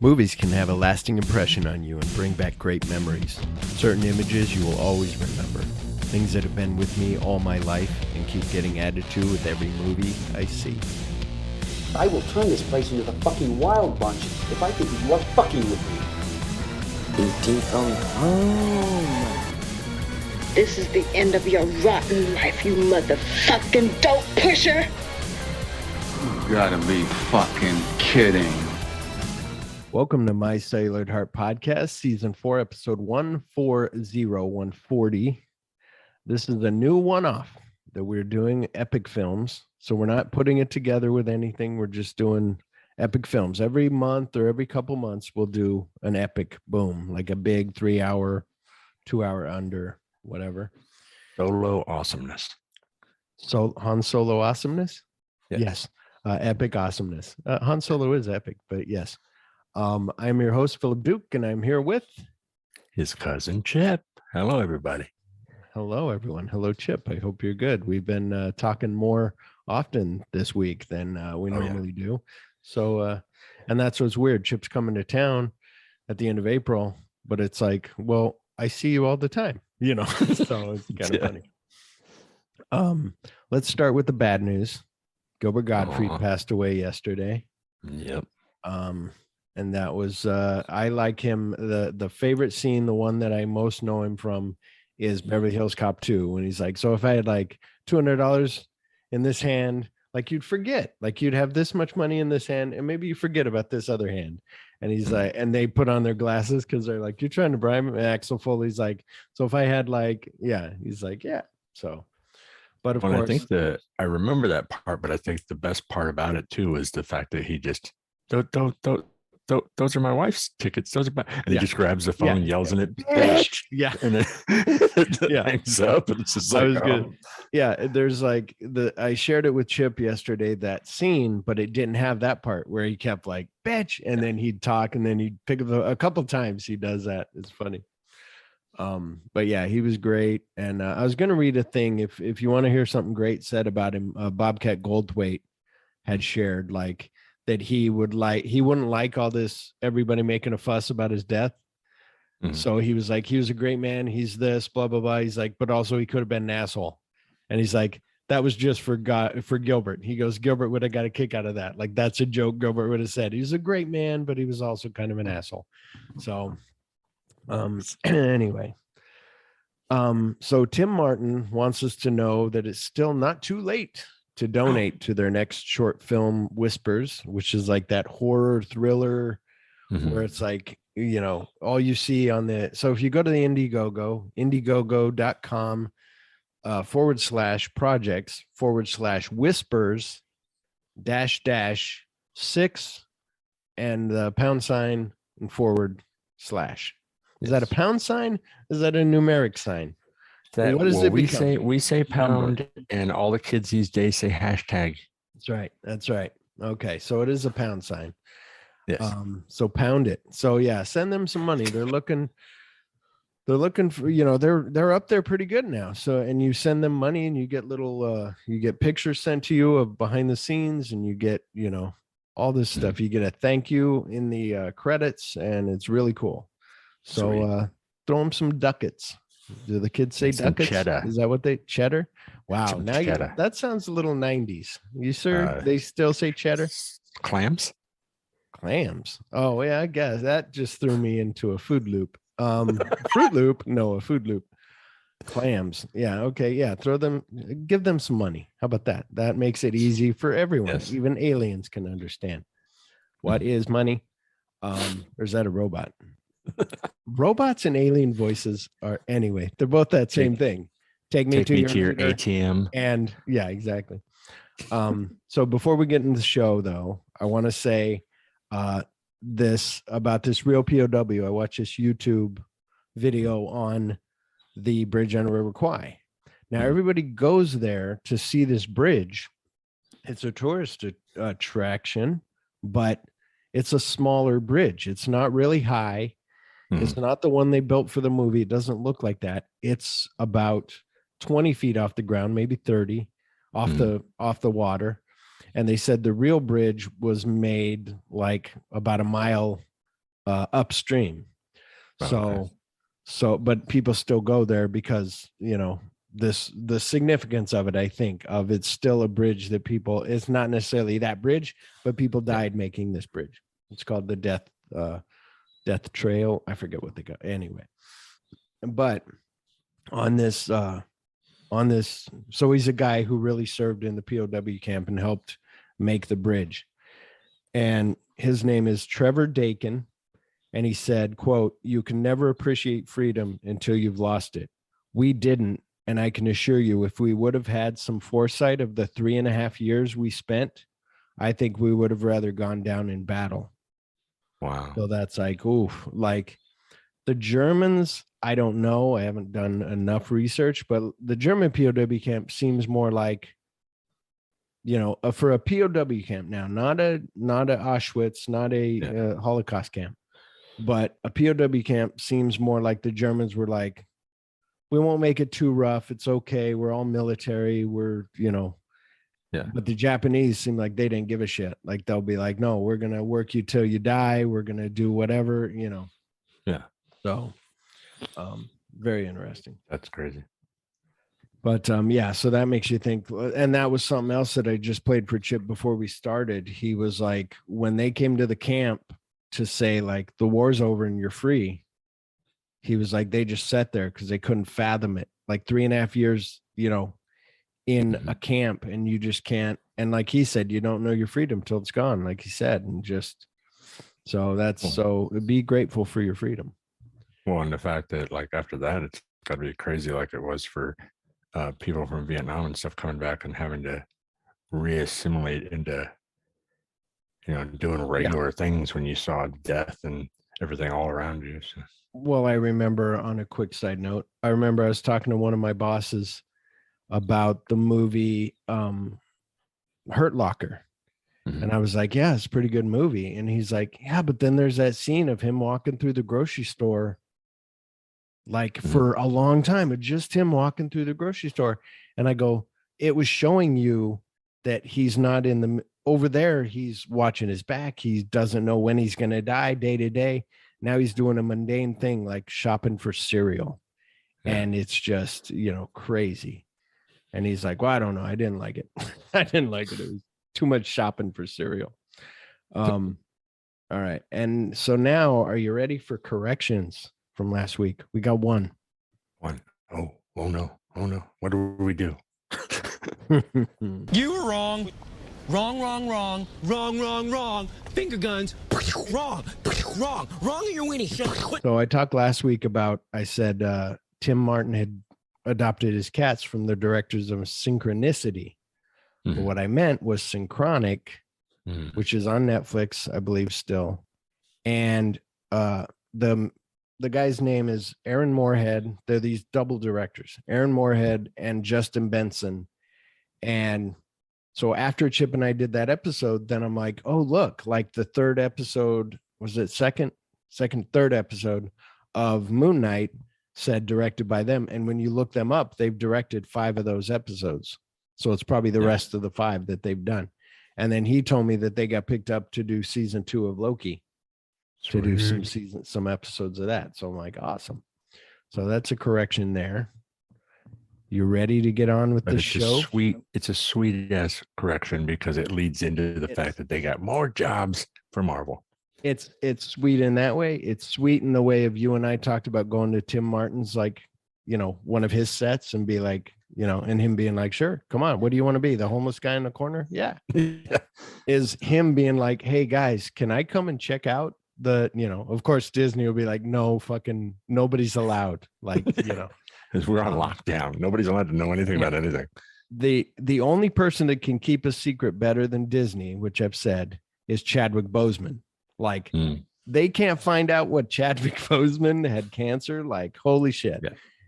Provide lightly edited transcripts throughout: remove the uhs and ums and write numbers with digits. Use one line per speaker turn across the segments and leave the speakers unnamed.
Movies can have a lasting impression on you and bring back great memories. Certain images you will always remember. Things that have been with me all my life and keep getting added to with every movie I see.
I will turn this place into the fucking Wild Bunch if I think you are fucking with me.
E.T. from home.
This is the end of your rotten life, you motherfucking dope pusher.
You gotta be fucking kidding.
Welcome to My Cellular Heart Podcast, Season 4, Episode 140. This is a new one-off that we're doing epic films. So we're not putting it together with anything. We're just doing epic films. Every month or every couple months, we'll do an epic boom, like a big 3-hour, 2-hour under, whatever.
Solo awesomeness.
So Han Solo awesomeness?
Yes.
Epic awesomeness. Han Solo is epic, but yes. I'm your host, Phillip Duke, and I'm here with
His cousin Chip. Hello, everybody.
Hello, everyone. Hello, Chip. I hope you're good. We've been talking more often this week than we normally do. So, and that's what's weird. Chip's coming to town at the end of April, but it's like, well, I see you all the time, you know, so it's kind of funny. Let's start with the bad news. Gilbert Gottfried passed away yesterday.
Yep.
And that was, I like him. The favorite scene, the one that I most know him from, is Beverly Hills Cop 2, when he's like, so if I had like $200 in this hand, like you'd forget, like you'd have this much money in this hand and maybe you forget about this other hand. And he's like, and they put on their glasses because they're like, you're trying to bribe me. And Axel Foley's like, so if I had like, yeah, he's like, yeah. So, but of course,
I remember that part, but I think the best part about it too is the fact that he just those are my wife's tickets. Those are my, and he just grabs the phone, yells in it, bitch.
Yeah,
and then hangs up. And it's just like,
good. Yeah, there's like I shared it with Chip yesterday, that scene, but it didn't have that part where he kept like bitch, and then he'd talk, and then he'd pick up a couple times. He does that. It's funny. But yeah, he was great. And I was gonna read a thing if you want to hear something great said about him. Bobcat Goldthwait had shared like that he wouldn't like all this everybody making a fuss about his death. Mm-hmm. So he was like, he was a great man, he's this, blah blah blah. He's like, but also he could have been an asshole. And he's like, that was just for Gilbert. He goes, Gilbert would have got a kick out of that. Like, that's a joke Gilbert would have said. He's a great man, but he was also kind of an asshole. So anyway, so Tim Martin wants us to know that it's still not too late to donate to their next short film, Whispers, which is like that horror thriller where it's like, you know, all you see on the, so if you go to the indiegogo.com /projects/whispers -6 and the £sign and /. Is that a £sign? Is that a numeric sign?
That, what is it? We say pound, and all the kids these days say hashtag.
That's right. Okay, so it is a £sign.
Yes.
So pound it. So yeah, send them some money. They're looking for, you know, they're up there pretty good now. So, and you send them money and you get little you get pictures sent to you of behind the scenes, and you get, you know, all this stuff. You get a thank you in the credits, and it's really cool. So throw them some ducats. Do the kids say ducats?
Cheddar.
Is that what they cheddar? Wow.
Some
now
cheddar.
That sounds a little 90s. You sir, they still say cheddar?
Clams.
Oh yeah, I guess that just threw me into a food loop. Fruit loop? No, a food loop. Clams. Yeah, okay. Yeah, give them some money. How about that? That makes it easy for everyone. Yes. Even aliens can understand. What is money? Or is that a robot? Robots and alien voices are, anyway, they're both that same thing. Take me to your
ATM.
And yeah, exactly. So before we get into the show, though, I want to say this about this real POW. I watched this YouTube video on the bridge on River Kwai. Now everybody goes there to see this bridge. It's a tourist attraction, but it's a smaller bridge. It's not really high. It's not the one they built for the movie. It doesn't look like that. It's about 20 feet off the ground, maybe 30 off the water. And they said the real bridge was made like about a mile upstream.
Okay.
But people still go there because, the significance of it, I think, of it's still a bridge that people, it's not necessarily that bridge, but people died making this bridge. It's called the Death Trail. I forget what they got. Anyway, but on this, so he's a guy who really served in the POW camp and helped make the bridge. And his name is Trevor Dakin. And he said, quote, "You can never appreciate freedom until you've lost it. We didn't. And I can assure you, if we would have had some foresight of the 3.5 years we spent, I think we would have rather gone down in battle."
Wow.
So that's like, oof, like the Germans, I don't know. I haven't done enough research, but the German POW camp seems more like, for a POW camp now, not a Auschwitz, not a Holocaust camp, but a POW camp seems more like the Germans were like, we won't make it too rough. It's okay. We're all military. We're, but the Japanese seem like they didn't give a shit. Like they'll be like, no, we're going to work you till you die. We're going to do whatever,
Yeah.
So, very interesting.
That's crazy.
But so that makes you think. And that was something else that I just played for Chip before we started. He was like, when they came to the camp to say like the war's over and you're free, he was like, they just sat there because they couldn't fathom it. Like 3.5 years, in a camp, and you just can't. And like he said, you don't know your freedom till it's gone, like he said. And just so be grateful for your freedom.
Well, and the fact that like after that, it's got to be crazy like it was for people from Vietnam and stuff coming back and having to reassimilate into, doing regular things when you saw death and everything all around you. So.
Well, I remember, on a quick side note, I was talking to one of my bosses about the movie Hurt Locker.
Mm-hmm.
And I was like, yeah, it's a pretty good movie. And he's like, yeah, but then there's that scene of him walking through the grocery store, like for a long time, of just him walking through the grocery store. And I go, it was showing you that he's not over there. He's watching his back. He doesn't know when he's going to die day to day. Now he's doing a mundane thing like shopping for cereal. Yeah. And it's just, crazy. And he's like, well, I don't know. I didn't like it. I didn't like it. It was too much shopping for cereal. All right. And so now, are you ready for corrections from last week? We got one.
Oh no. What do we do?
You were wrong. Wrong. Finger guns. Wrong. And you're winning.
So I talked last week about, I said Tim Martin had adopted his cats from the directors of Synchronicity. Mm-hmm. But what I meant was Synchronic, which is on Netflix, I believe still. And the guy's name is Aaron Moorhead. They're these double directors, Aaron Moorhead and Justin Benson. And so after Chip and I did that episode, then I'm like, oh, look, like the third episode, was it third episode of Moon Knight said directed by them. And when you look them up, they've directed 5 of those episodes. So it's probably the rest of the 5 that they've done. And then he told me that they got picked up to do season 2 of Loki. Sweet. To do some episodes of that. So I'm like, awesome. So that's a correction there. You ready to get on with the show?
It's a sweet ass correction because it leads into the fact that they got more jobs for Marvel.
It's sweet in that way. It's sweet in the way of you and I talked about going to Tim Martin's, like, one of his sets and be like, and him being like, sure, come on. What do you want to be? The homeless guy in the corner? Yeah. Is him being like, hey guys, can I come and check out of course Disney will be like, no, fucking nobody's allowed. Like,
because we're on lockdown. Nobody's allowed to know anything about anything.
The only person that can keep a secret better than Disney, which I've said, is Chadwick Boseman. Like, they can't find out what Chadwick Boseman had cancer. Like, holy shit.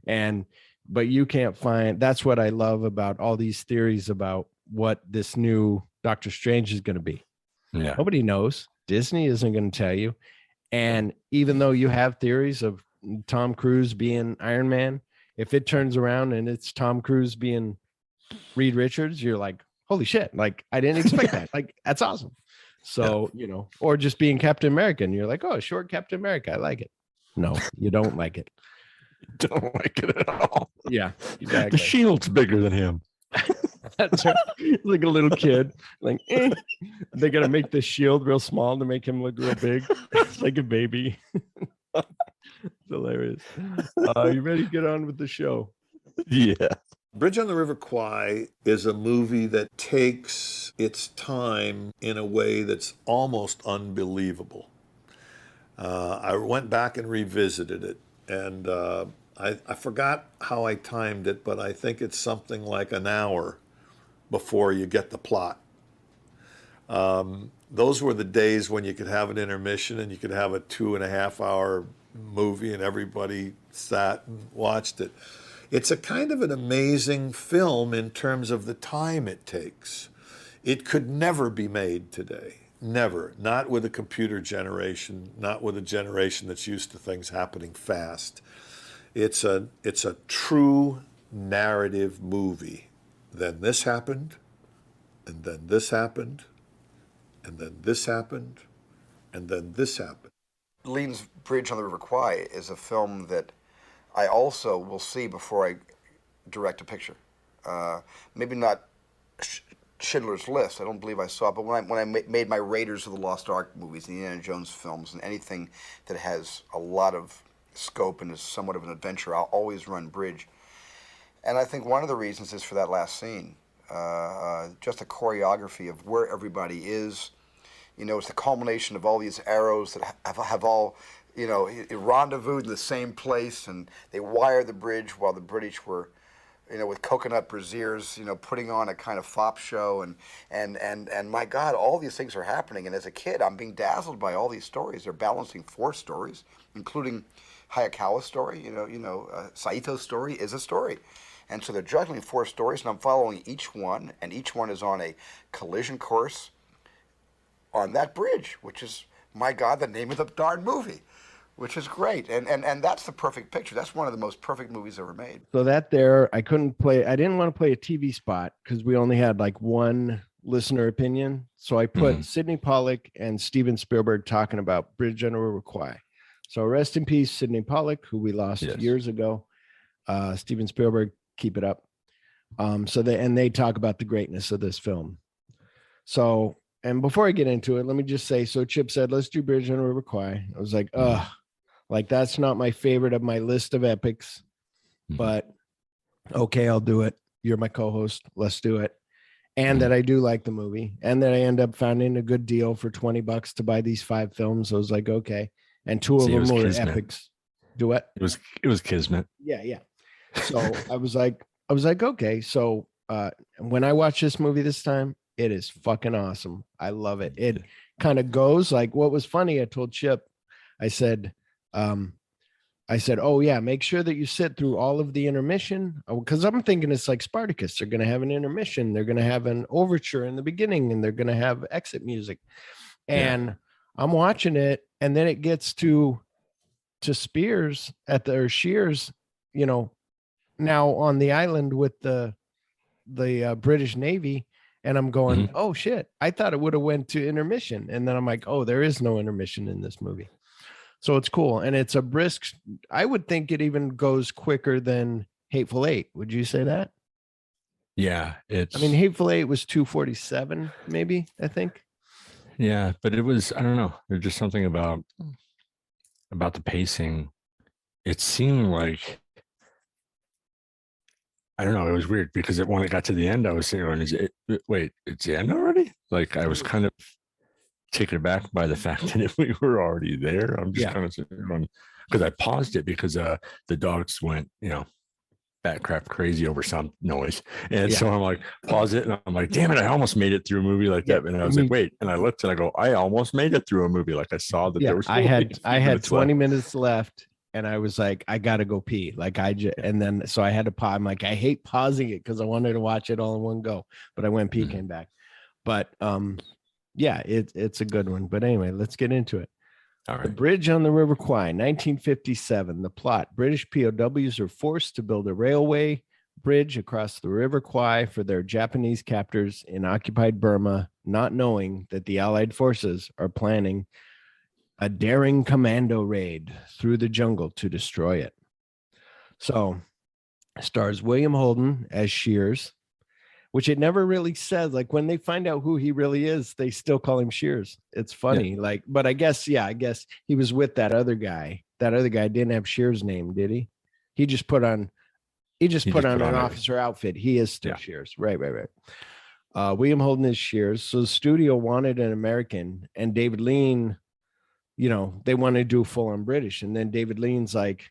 Yeah. But you can't find. That's what I love about all these theories about what this new Doctor Strange is going to be. Yeah. Nobody knows. Disney isn't going to tell you. And even though you have theories of Tom Cruise being Iron Man, if it turns around and it's Tom Cruise being Reed Richards, you're like, holy shit. Like, I didn't expect that. Like, that's awesome. So, or just being Captain America, and you're like, oh, short Captain America, I like it. No, you don't like it.
Don't like it at all.
Yeah,
The
exactly.
shield's bigger than him.
That's right. Like a little kid. Like, they got to make the shield real small to make him look real big. It's like a baby. It's hilarious. You ready to get on with the show?
Yeah.
Bridge on the River Kwai is a movie that takes its time in a way that's almost unbelievable. I went back and revisited it, and I forgot how I timed it, but I think it's something like an hour before you get the plot. Those were the days when you could have an intermission and you could have a 2.5-hour movie and everybody sat and watched it. It's a kind of an amazing film in terms of the time it takes. It could never be made today. Never. Not with a computer generation, not with a generation that's used to things happening fast. It's a true narrative movie. Then this happened, and then this happened, and then this happened, and then this happened.
Lean's Bridge on the River Kwai is a film that I also will see before I direct a picture. Maybe not Schindler's List. I don't believe I saw it, but when I made my Raiders of the Lost Ark movies, the Indiana Jones films, and anything that has a lot of scope and is somewhat of an adventure, I'll always run Bridge. And I think one of the reasons is for that last scene. Just the choreography of where everybody is. It's the culmination of all these arrows that have all, rendezvoused in the same place, and they wired the bridge while the British were, with coconut braziers, putting on a kind of fop show, and my God, all these things are happening. And as a kid, I'm being dazzled by all these stories. They're balancing 4 stories, including Hayakawa's story. Saito's story is a story. And so they're juggling 4 stories, and I'm following each one, and each one is on a collision course on that bridge, which is, my God, the name of the darn movie, which is great. And that's the perfect picture. That's one of the most perfect movies ever made.
So I didn't want to play a TV spot because we only had like one listener opinion. So I put Sidney Pollack and Steven Spielberg talking about Bridge on the River Kwai. So rest in peace, Sidney Pollack, who we lost years ago. Steven Spielberg, keep it up. They talk about the greatness of this film. So, and before I get into it, let me just say, so Chip said, let's do Bridge on the River Kwai. I was like, like that's not my favorite of my list of epics, but okay, I'll do it. You're my co-host. Let's do it. And that I do like the movie, and that I end up finding a good deal for $20 to buy these 5 films. So I was like, okay. And 2 of them were epics. Do what?
It was kismet.
Yeah. So I was like, okay. So when I watch this movie this time, it is fucking awesome. I love it. It kind of goes like, what was funny, I told Chip, I said, oh yeah, make sure that you sit through all of the intermission, because I'm thinking it's like Spartacus. They're going to have an intermission. They're going to have an overture in the beginning, and they're going to have exit music. And I'm watching it, and then it gets to Spears or Shears, now on the island with the British Navy. And I'm going, oh shit, I thought it would have went to intermission. And then I'm like, oh, there is no intermission in this movie. So it's cool. And it's a brisk, I would think it even goes quicker than Hateful Eight. Would you say that?
Yeah.
Hateful Eight was 2:47, maybe, I think.
Yeah, but it was, I don't know. There's just something about the pacing. It seemed like, I don't know. It was weird because when it got to the end, I was sitting around, it's the end already? Like I was kind of taken aback by the fact that we were already there. I'm just kind of sitting around because I paused it because the dogs went, bat crap crazy over some noise. And so I'm like, pause it. And I'm like, damn it, I almost made it through a movie like that. And I was like, wait. And I looked and I go, I almost made it through a movie. Like I saw that there was
I had 20 minutes left. And I was like, I got to go pee. So I had to pause. I'm like, I hate pausing it because I wanted to watch it all in one go. But I went pee, came back. But it's a good one. But anyway, let's get into it. All right. The Bridge on the River Kwai, 1957. The plot: British POWs are forced to build a railway bridge across the River Kwai for their Japanese captors in occupied Burma not knowing that the Allied forces are planning a daring commando raid through the jungle to destroy it. So, stars William Holden as Shears, which it never really says. Like when they find out who he really is, they still call him Shears. It's funny. Like, but I guess he was with that other guy. That other guy didn't have Shears' name, did he? He just put on an officer outfit. He is still Shears. Right. William Holden is Shears. So the studio wanted an American, and David Lean, they wanted to do full on British. And then David Lean's like,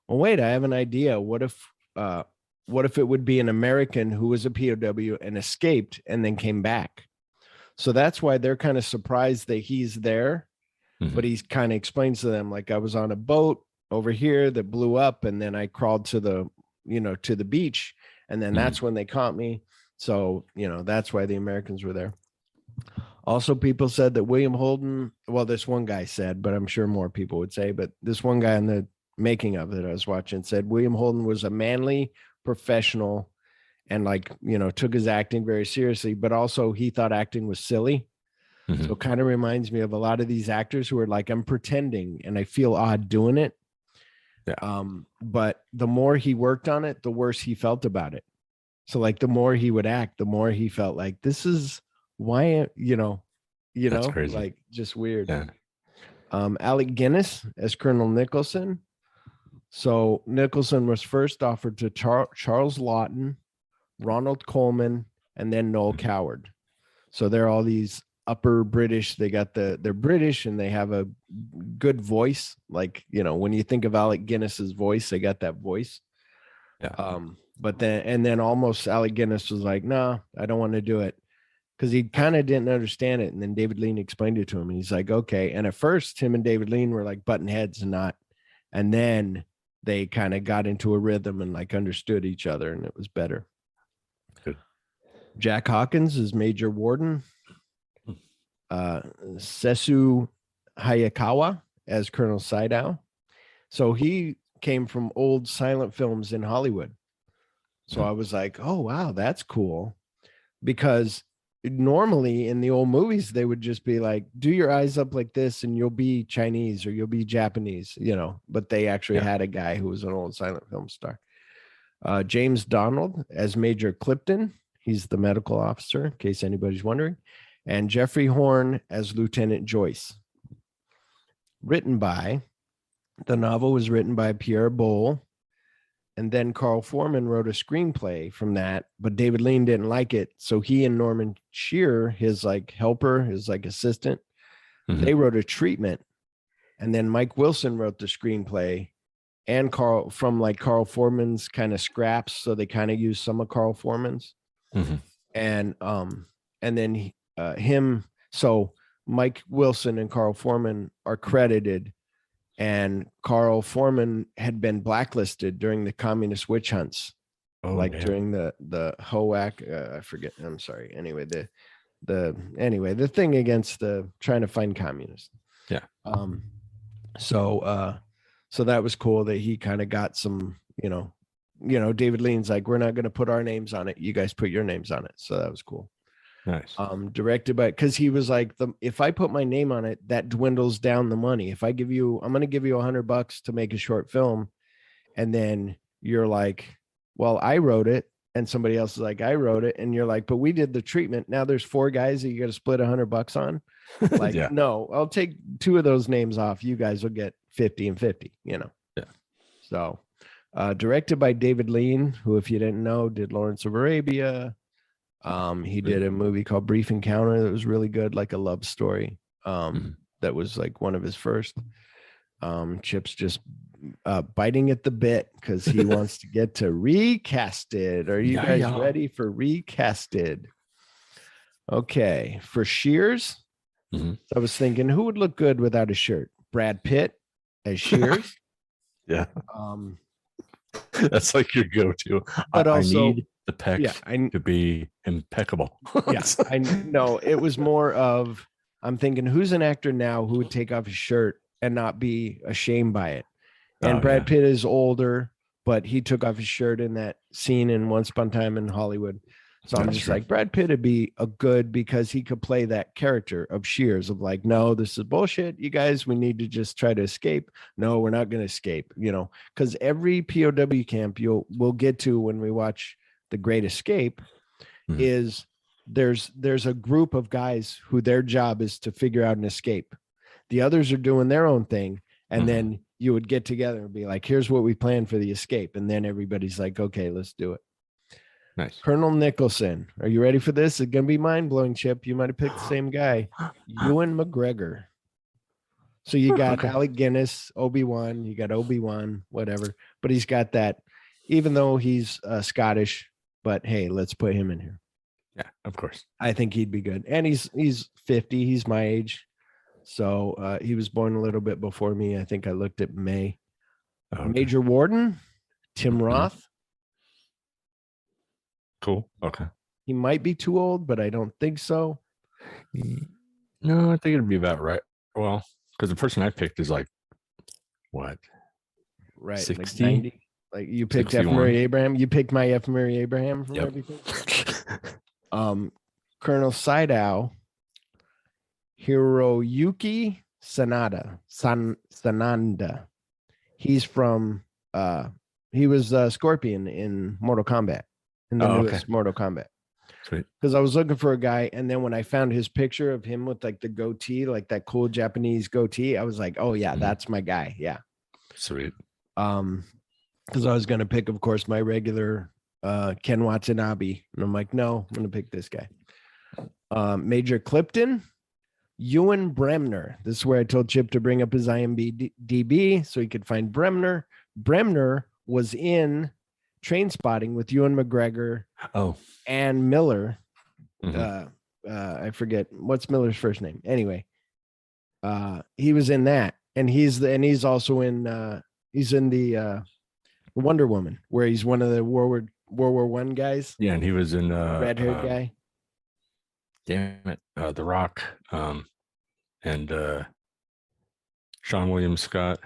well, wait, I have an idea. What if it would be an American who was a POW and escaped and then came back? So that's why they're kind of surprised that he's there. But he kind of explains to them, like, I was on a boat over here that blew up, and then I crawled to the beach, and then that's when they caught me. So, that's why the Americans were there. Also, people said that William Holden, well, this one guy said, but I'm sure more people would say, but this one guy in the making of it I was watching said William Holden was a manly professional and took his acting very seriously, but also he thought acting was silly. So it kind of reminds me of a lot of these actors who are like, I'm pretending and I feel odd doing it. But the more he worked on it, the worse he felt about it. So like the more he would act, the more he felt like this is why, that's crazy. Like just weird. Yeah. Alec Guinness as Colonel Nicholson. So Nicholson was first offered to Charles Lawton, Ronald Coleman, and then Noel Coward. So they're all these upper British. They're British and they have a good voice. Like, when you think of Alec Guinness's voice, they got that voice. Yeah. But then almost Alec Guinness was like, no, I don't want to do it. Because he kind of didn't understand it. And then David Lean explained it to him. And he's like, okay. And at first, him and David Lean were like button heads and then they kind of got into a rhythm and like understood each other, and it was better. Good. Jack Hawkins is Major Warden. Sesu Hayakawa as Colonel Saidow. So he came from old silent films in Hollywood. So I was like, oh, wow, that's cool. Because normally in the old movies, they would just be like, do your eyes up like this and you'll be Chinese or you'll be Japanese, but they actually had a guy who was an old silent film star. James Donald as Major Clipton. He's the medical officer, in case anybody's wondering. And Jeffrey Horn as Lieutenant Joyce. The novel was written by Pierre Bole. And then Carl Foreman wrote a screenplay from that, but David Lean didn't like it. So he and Norman Shear, his like helper, his like assistant, they wrote a treatment. And then Mike Wilson wrote the screenplay and Carl Foreman's kind of scraps. So they kind of used some of Carl Foreman's. And then so Mike Wilson and Carl Foreman are credited. And Carl Foreman had been blacklisted during the communist witch hunts, during the HOAC. I forget. I'm sorry. Anyway, the thing against the trying to find communists. Yeah. So that was cool that he kind of got some. David Lean's like, we're not going to put our names on it. You guys put your names on it. So that was cool. Nice. Directed by, because he was like, if I put my name on it, that dwindles down the money. If I'm going to give you $100 to make a short film, and then you're like, well, I wrote it, and somebody else is like, I wrote it, and you're like, but we did the treatment. Now there's 4 guys that you got to split $100 on. Like, no, I'll take 2 of those names off. You guys will get 50 and 50. Yeah. So, directed by David Lean, who, if you didn't know, did Lawrence of Arabia. He did a movie called Brief Encounter that was really good, like a love story. That was like one of his first. Chip's just biting at the bit because he wants to get to Recasted. Are you guys ready for Recasted? Okay, for Shears, I was thinking who would look good without a shirt? Brad Pitt as Shears.
Yeah. That's like your go-to.
But
I
also,
need the pecs to be impeccable.
Yes, I know. It was more of, I'm thinking, who's an actor now who would take off his shirt and not be ashamed by it? And Brad Pitt is older, but he took off his shirt in that scene in Once Upon a Time in Hollywood. So I'm
That's
just
true.
like, Brad Pitt would be a good because he could play that character of Shears of like, no, this is bullshit. You guys, we need to just try to escape. No, we're not going to escape, because every POW camp we'll get to when we watch The Great Escape is there's a group of guys who their job is to figure out an escape. The others are doing their own thing. And then you would get together and be like, here's what we planned for the escape. And then everybody's like, okay, let's do it.
Nice.
Colonel Nicholson. Are you ready for this? It's going to be mind-blowing, Chip. You might have picked the same guy. Ewan McGregor. So you got Alec Guinness, Obi-Wan. You got Obi-Wan, whatever. But he's got that, even though he's Scottish, but hey, let's put him in here.
Yeah, of course.
I think he'd be good. And he's 50. He's my age. So he was born a little bit before me. I think I looked at May.
Okay.
Major Warden, Tim Roth.
Cool. Okay.
He might be too old, but I don't think so.
No, I think it'd be about right. Well, because the person I picked is like, what?
Right.
60?
Like 90. Like you picked F.
61.
Murray Abraham. You picked my F. Murray Abraham from
Yep.
everything. Colonel Saidao, Hiroyuki Sananda. He's from he was Scorpion in Mortal Kombat, in the newest Mortal Kombat.
Sweet.
Because I was looking for a guy, and then when I found his picture of him with like the goatee, like that cool Japanese goatee, I was like, oh yeah, that's my guy. Yeah.
Sweet.
Because I was gonna pick, of course, my regular Ken Watanabe, and I'm like, no, I'm gonna pick this guy. Major Clifton, Ewan Bremner. This is where I told Chip to bring up his IMDb so he could find Bremner. Bremner was in Train Spotting with Ewan McGregor and Miller. I forget what's Miller's first name. Anyway, he was in that, and he's also in he's in the Wonder Woman, where he's one of the World War I guys.
Yeah, and he was in
red-haired guy.
Damn it, The Rock, and Sean William Scott.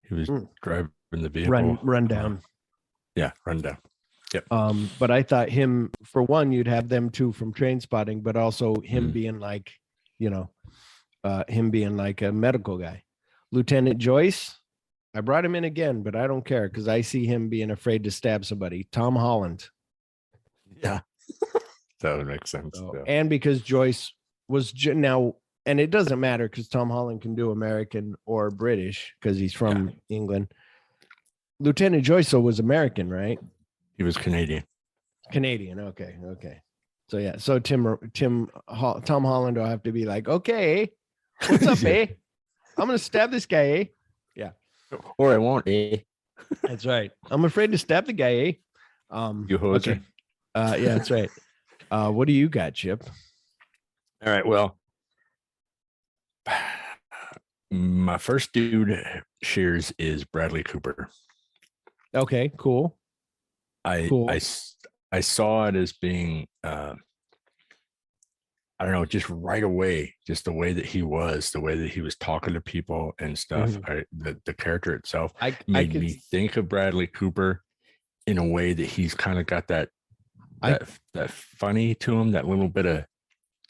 He was driving the vehicle.
Run down.
Yeah, Run Down. Yep.
But I thought him, for one, you'd have them two from Train Spotting, but also him being like, him being like a medical guy. Lieutenant Joyce, I brought him in again, but I don't care because I see him being afraid to stab somebody. Tom Holland.
Yeah. That would make sense.
So,
yeah.
And because Joyce was now, and it doesn't matter because Tom Holland can do American or British because he's from England. Lieutenant Joyce was American, right?
He was Canadian.
Canadian. Okay. So yeah. So Tom Holland will have to be like, okay, what's up, eh? I'm gonna stab this guy, eh? Yeah.
Or I won't, eh?
That's right. I'm afraid to stab the guy, eh?
You hoser.
Okay. Yeah, that's right. What do you got, Chip?
All right. Well, my first dude, Shears, is Bradley Cooper.
Okay, cool.
I saw it as being I don't know, just right away, just the way that he was talking to people and stuff. The character itself made me think of Bradley Cooper in a way that he's kind of got that funny to him, that little bit of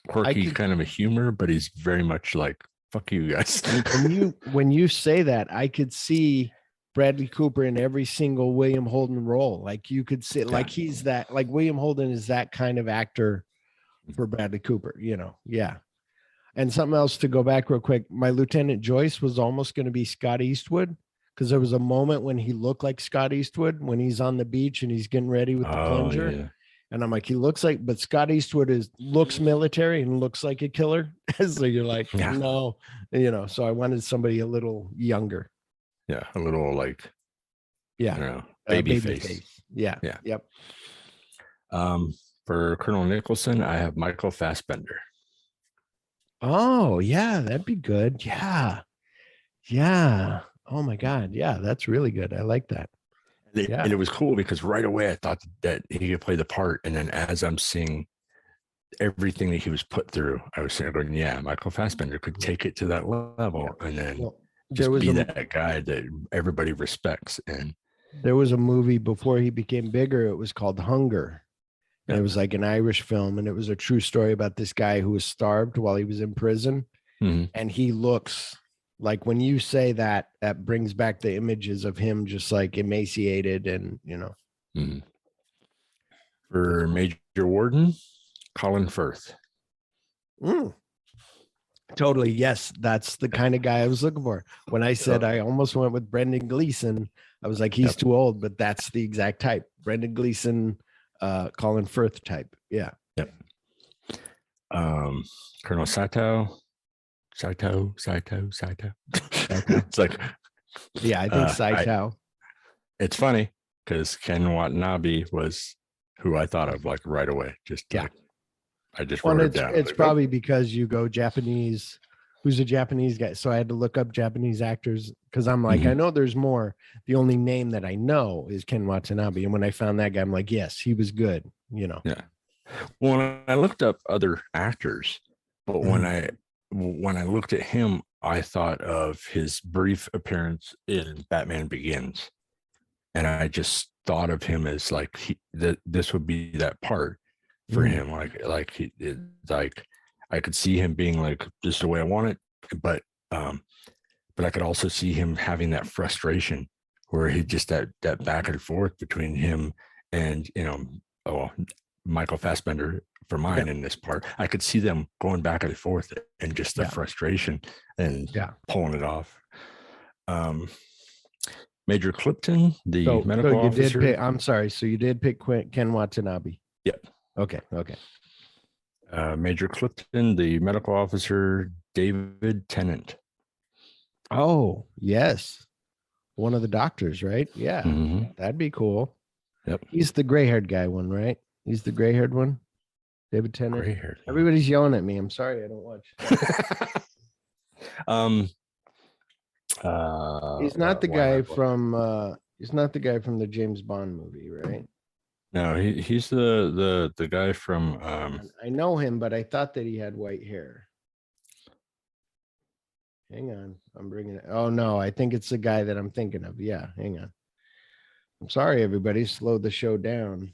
quirky kind of a humor, but he's very much like, fuck you guys.
when you say that, I could see Bradley Cooper in every single William Holden role. Like you could see, like he's that, like William Holden is that kind of actor for Bradley Cooper, Yeah. And something else to go back real quick. My Lieutenant Joyce was almost going to be Scott Eastwood because there was a moment when he looked like Scott Eastwood when he's on the beach and he's getting ready with the plunger. Yeah. And I'm like, he looks like, but Scott Eastwood looks military and looks like a killer. So you're like, no, so I wanted somebody a little younger.
Yeah. A little like,
I
don't know, baby face.
Yeah. Yep.
For Colonel Nicholson, I have Michael Fassbender.
Oh yeah. That'd be good. Yeah. Oh my God. Yeah. That's really good. I like that.
And it was cool because right away I thought that he could play the part. And then as I'm seeing everything that he was put through, I was saying, Michael Fassbender could take it to that level and then just be that guy that everybody respects. And
there was a movie before he became bigger. It was called Hunger. And it was like an Irish film, and it was a true story about this guy who was starved while he was in prison. And he looks like, when you say that, that brings back the images of him just like emaciated and, you know.
For Major Warden, Colin Firth.
Totally. Yes. That's the kind of guy I was looking for. When I said I almost went with Brendan Gleeson, I was like, he's too old, but that's the exact type. Brendan Gleeson, Colin Firth type. Yeah.
Yep. Colonel Saito. It's like,
yeah, I think Saito.
It's funny because Ken Watanabe was who I thought of like right away. Just like, I just wrote it down.
It's probably because you go Japanese. Who's a Japanese guy? So I had to look up Japanese actors because I'm like, I know there's more. The only name that I know is Ken Watanabe. And when I found that guy, I'm like, yes, he was good. You know.
Yeah. When I looked up other actors, but when I looked at him, I thought of his brief appearance in Batman Begins, and I just thought of him as like this would be that part for him. Like I could see him being like just the way I want it, but I could also see him having that frustration where he just that back and forth between him and Michael Fassbender for mine in this part. I could see them going back and forth and just the frustration and pulling it off. Major Clifton, the medical officer.
I'm sorry. So you did pick Ken Watanabe.
Yep.
Okay.
Major Clifton, the medical officer, David Tennant.
Oh, yes. One of the doctors, right? Yeah. That'd be cool.
Yep.
He's the gray-haired guy one, right? He's the gray-haired one. David Tennant.
Gray-haired.
Everybody's yelling at me. I'm sorry, I don't watch. He's not the guy from he's not the guy from the James Bond movie, right?
No, he's the guy from
I know him, but I thought that he had white hair. Hang on, I'm bringing it. Oh no, I think it's the guy that I'm thinking of. Yeah, hang on. I'm sorry, everybody. Slow the show down.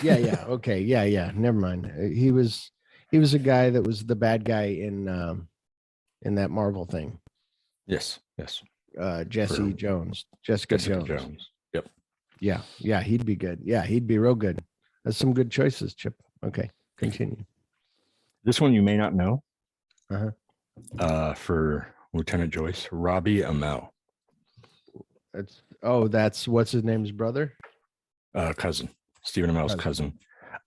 Yeah. Okay. Yeah. Never mind. He was a guy that was the bad guy in that Marvel thing.
Yes.
Jessica Jones.
Yep.
Yeah. He'd be good. Yeah, he'd be real good. That's some good choices, Chip. Okay, continue.
This one you may not know. For Lieutenant Joyce, Robbie Amell.
That's what's his name's brother?
Cousin. Stephen Amell's cousin.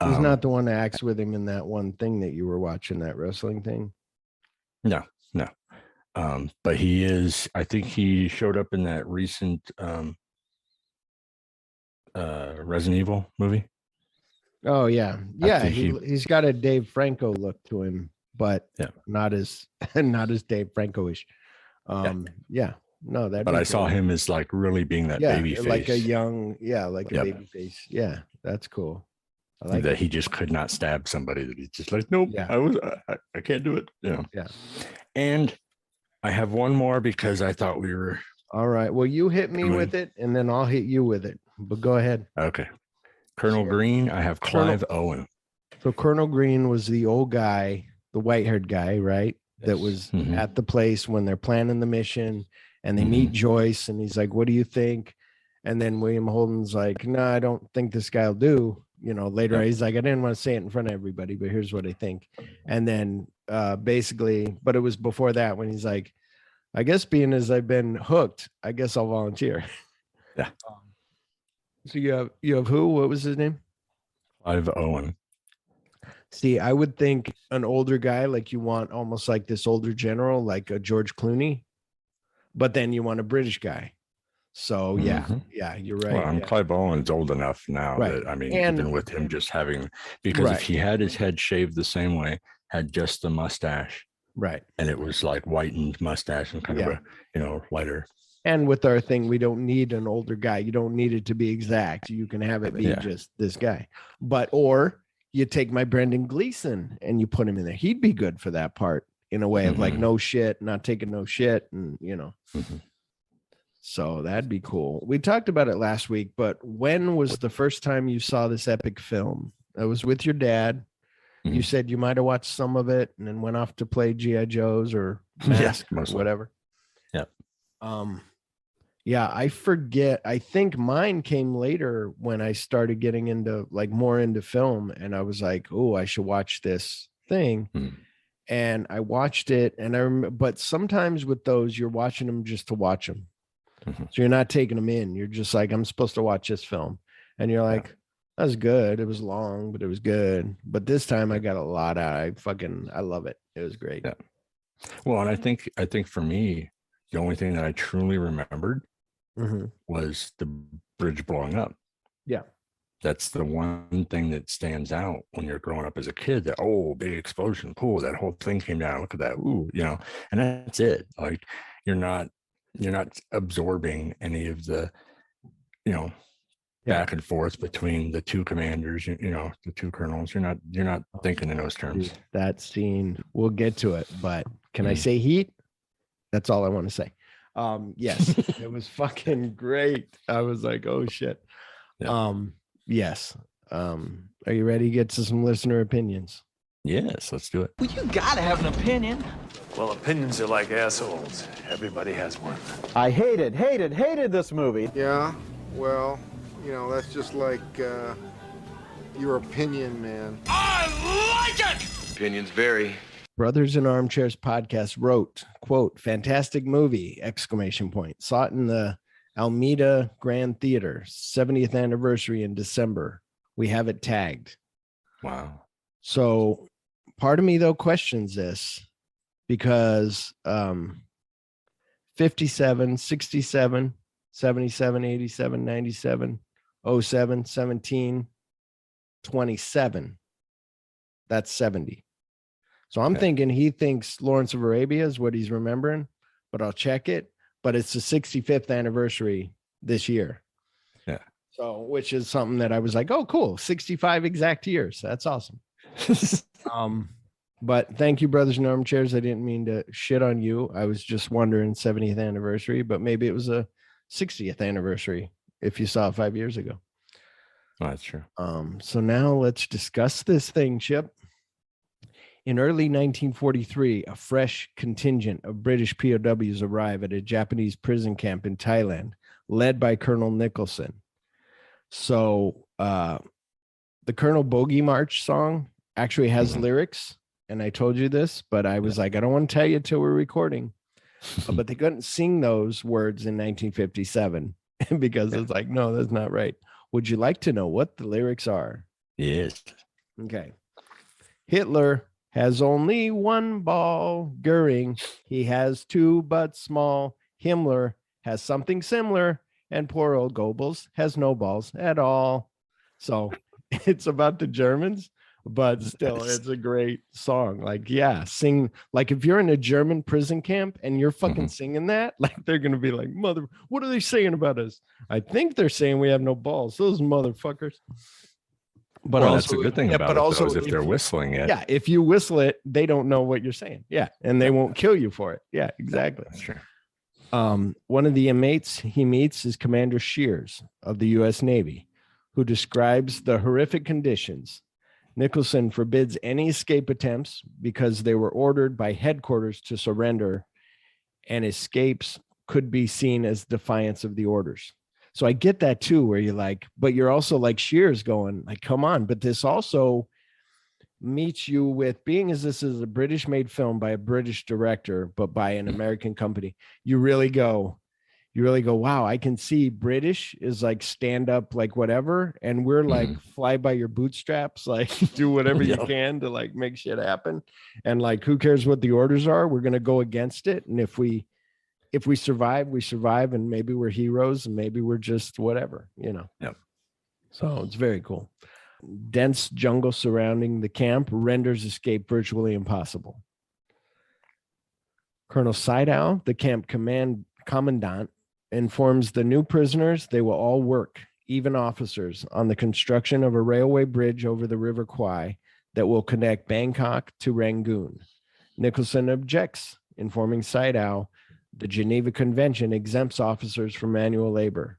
He's not the one that acts with him in that one thing that you were watching, that wrestling thing.
No. But he is. I think he showed up in that recent Resident Evil movie.
Oh yeah. He's got a Dave Franco look to him, but not as Dave Franco-ish. No, that.
But I saw him as like really being that baby face,
like a young, a baby face. Yeah, that's cool. I like
that. He just could not stab somebody. That he's just like, nope, I can't do it.
Yeah.
And I have one more because I thought we were
all right. Well, you hit me with it, and then I'll hit you with it. But go ahead.
Okay. Colonel Green. I have Clive Owen.
So Colonel Green was the old guy, the white-haired guy, right? Yes. That was at the place when they're planning the mission. And they meet Joyce, and he's like, what do you think? And then William Holden's like, no, I don't think this guy will do. Later he's like, I didn't want to say it in front of everybody, but here's what I think. And then basically, but it was before that when he's like, I guess being as I've been hooked, I guess I'll volunteer.
Yeah.
So you have who? What was his name?
Clive Owen.
See, I would think an older guy, like you want almost like this older general, like a George Clooney. But then you want a British guy. So yeah, you're right.
Well, Clive Owen's old enough now that, I mean, even with him just having, because if he had his head shaved the same way, had just the mustache,
right,
and it was like whitened mustache and kind of a, lighter.
And with our thing, we don't need an older guy. You don't need it to be exact. You can have it be just this guy. Or you take my Brendan Gleeson and you put him in there. He'd be good for that part. In a way of like no shit, not taking no shit, and so that'd be cool. We talked about it last week, but when was the first time you saw this epic film? I was with your dad.
Mhm.
You said you might have watched some of it and then went off to play GI Joes or
Yes,
Mask or
mostly.
whatever.
Yeah.
Yeah, I forget. I think mine came later when I started getting into like more into film, and I was like, oh, I should watch this thing.
Mhm.
And I watched it, and I remember, but sometimes with those, you're watching them just to watch them.
Mhm.
So you're not taking them in. You're just like, I'm supposed to watch this film. And you're like, that was good. It was long, but it was good. But this time I got a lot out. I love it. It was great.
Yeah. Well, and I think for me, the only thing that I truly remembered
Mhm.
was the bridge blowing up.
Yeah.
That's the one thing that stands out when you're growing up as a kid. That, oh, big explosion, cool, that whole thing came down. Look at that, ooh, and that's it. Like you're not absorbing any of the, back and forth between the two commanders, the two colonels. You're not thinking in those terms.
Dude, that scene, we'll get to it, but can I
Mhm.
say heat? That's all I want to say. Yes, it was fucking great. I was like, oh shit.
Yeah.
Yes. Are you ready to get to some listener opinions?
Yes, let's do it.
Well, you gotta have an opinion.
Well, opinions are like assholes. Everybody has one.
I hated this movie.
Yeah, well, that's just like your opinion, man.
I like it!
Opinions vary.
Brothers in Armchairs podcast wrote, quote, fantastic movie, exclamation point. Saw it in the Alameda Grand Theater, 70th anniversary in December. We have it tagged.
Wow.
So part of me, though, questions this because 57, 67, 77, 87, 97, 07, 17, 27. That's 70. So I'm thinking he thinks Lawrence of Arabia is what he's remembering, but I'll check it. But it's the 65th anniversary this year.
Yeah.
So, which is something that I was like, oh, cool. 65 exact years. That's awesome. But thank you, Brothers in Armchairs. I didn't mean to shit on you. I was just wondering 70th anniversary, but maybe it was a 60th anniversary if you saw it 5 years ago.
Oh, that's true.
So now let's discuss this thing, Chip. In early 1943, a fresh contingent of British POWs arrive at a Japanese prison camp in Thailand, led by Colonel Nicholson. So the Colonel Bogey March song actually has lyrics, and I told you this, but I was like, I don't want to tell you till we're recording. But they couldn't sing those words in 1957 because it's like, no, that's not right. Would you like to know what the lyrics are?
Yes.
Okay. Hitler has only one ball. Goering, he has two but small. Himmler has something similar. And poor old Goebbels has no balls at all. So it's about the Germans, but still, it's a great song. Like, yeah, sing. Like, if you're in a German prison camp and you're fucking singing that, like, they're going to be like, mother, what are they saying about us? I think they're saying we have no balls. Those motherfuckers. But
well,
also,
that's a good thing about
but
it,
also,
though, is if they're whistling it.
Yeah, if you whistle it, they don't know what you're saying. Yeah, and they won't kill you for it. Yeah, exactly.
That's true.
One of the inmates he meets is Commander Shears of the U.S. Navy, who describes the horrific conditions. Nicholson forbids any escape attempts because they were ordered by headquarters to surrender, and escapes could be seen as defiance of the orders. So I get that too, where you're like, but you're also like Shears going like, come on. But this also meets you with, being as this is a British made film by a British director, but by an American company, you really go, wow, I can see British is like stand up, like whatever. And we're like fly by your bootstraps, like do whatever you can to like make shit happen. And like, who cares what the orders are? We're going to go against it. And if we survive, we survive, and maybe we're heroes, and maybe we're just whatever,
Yep.
So it's very cool. Dense jungle surrounding the camp renders escape virtually impossible. Colonel Seidow, the camp commandant, informs the new prisoners they will all work, even officers, on the construction of a railway bridge over the River Kwai that will connect Bangkok to Rangoon. Nicholson objects, informing Seidow the Geneva Convention exempts officers from manual labor.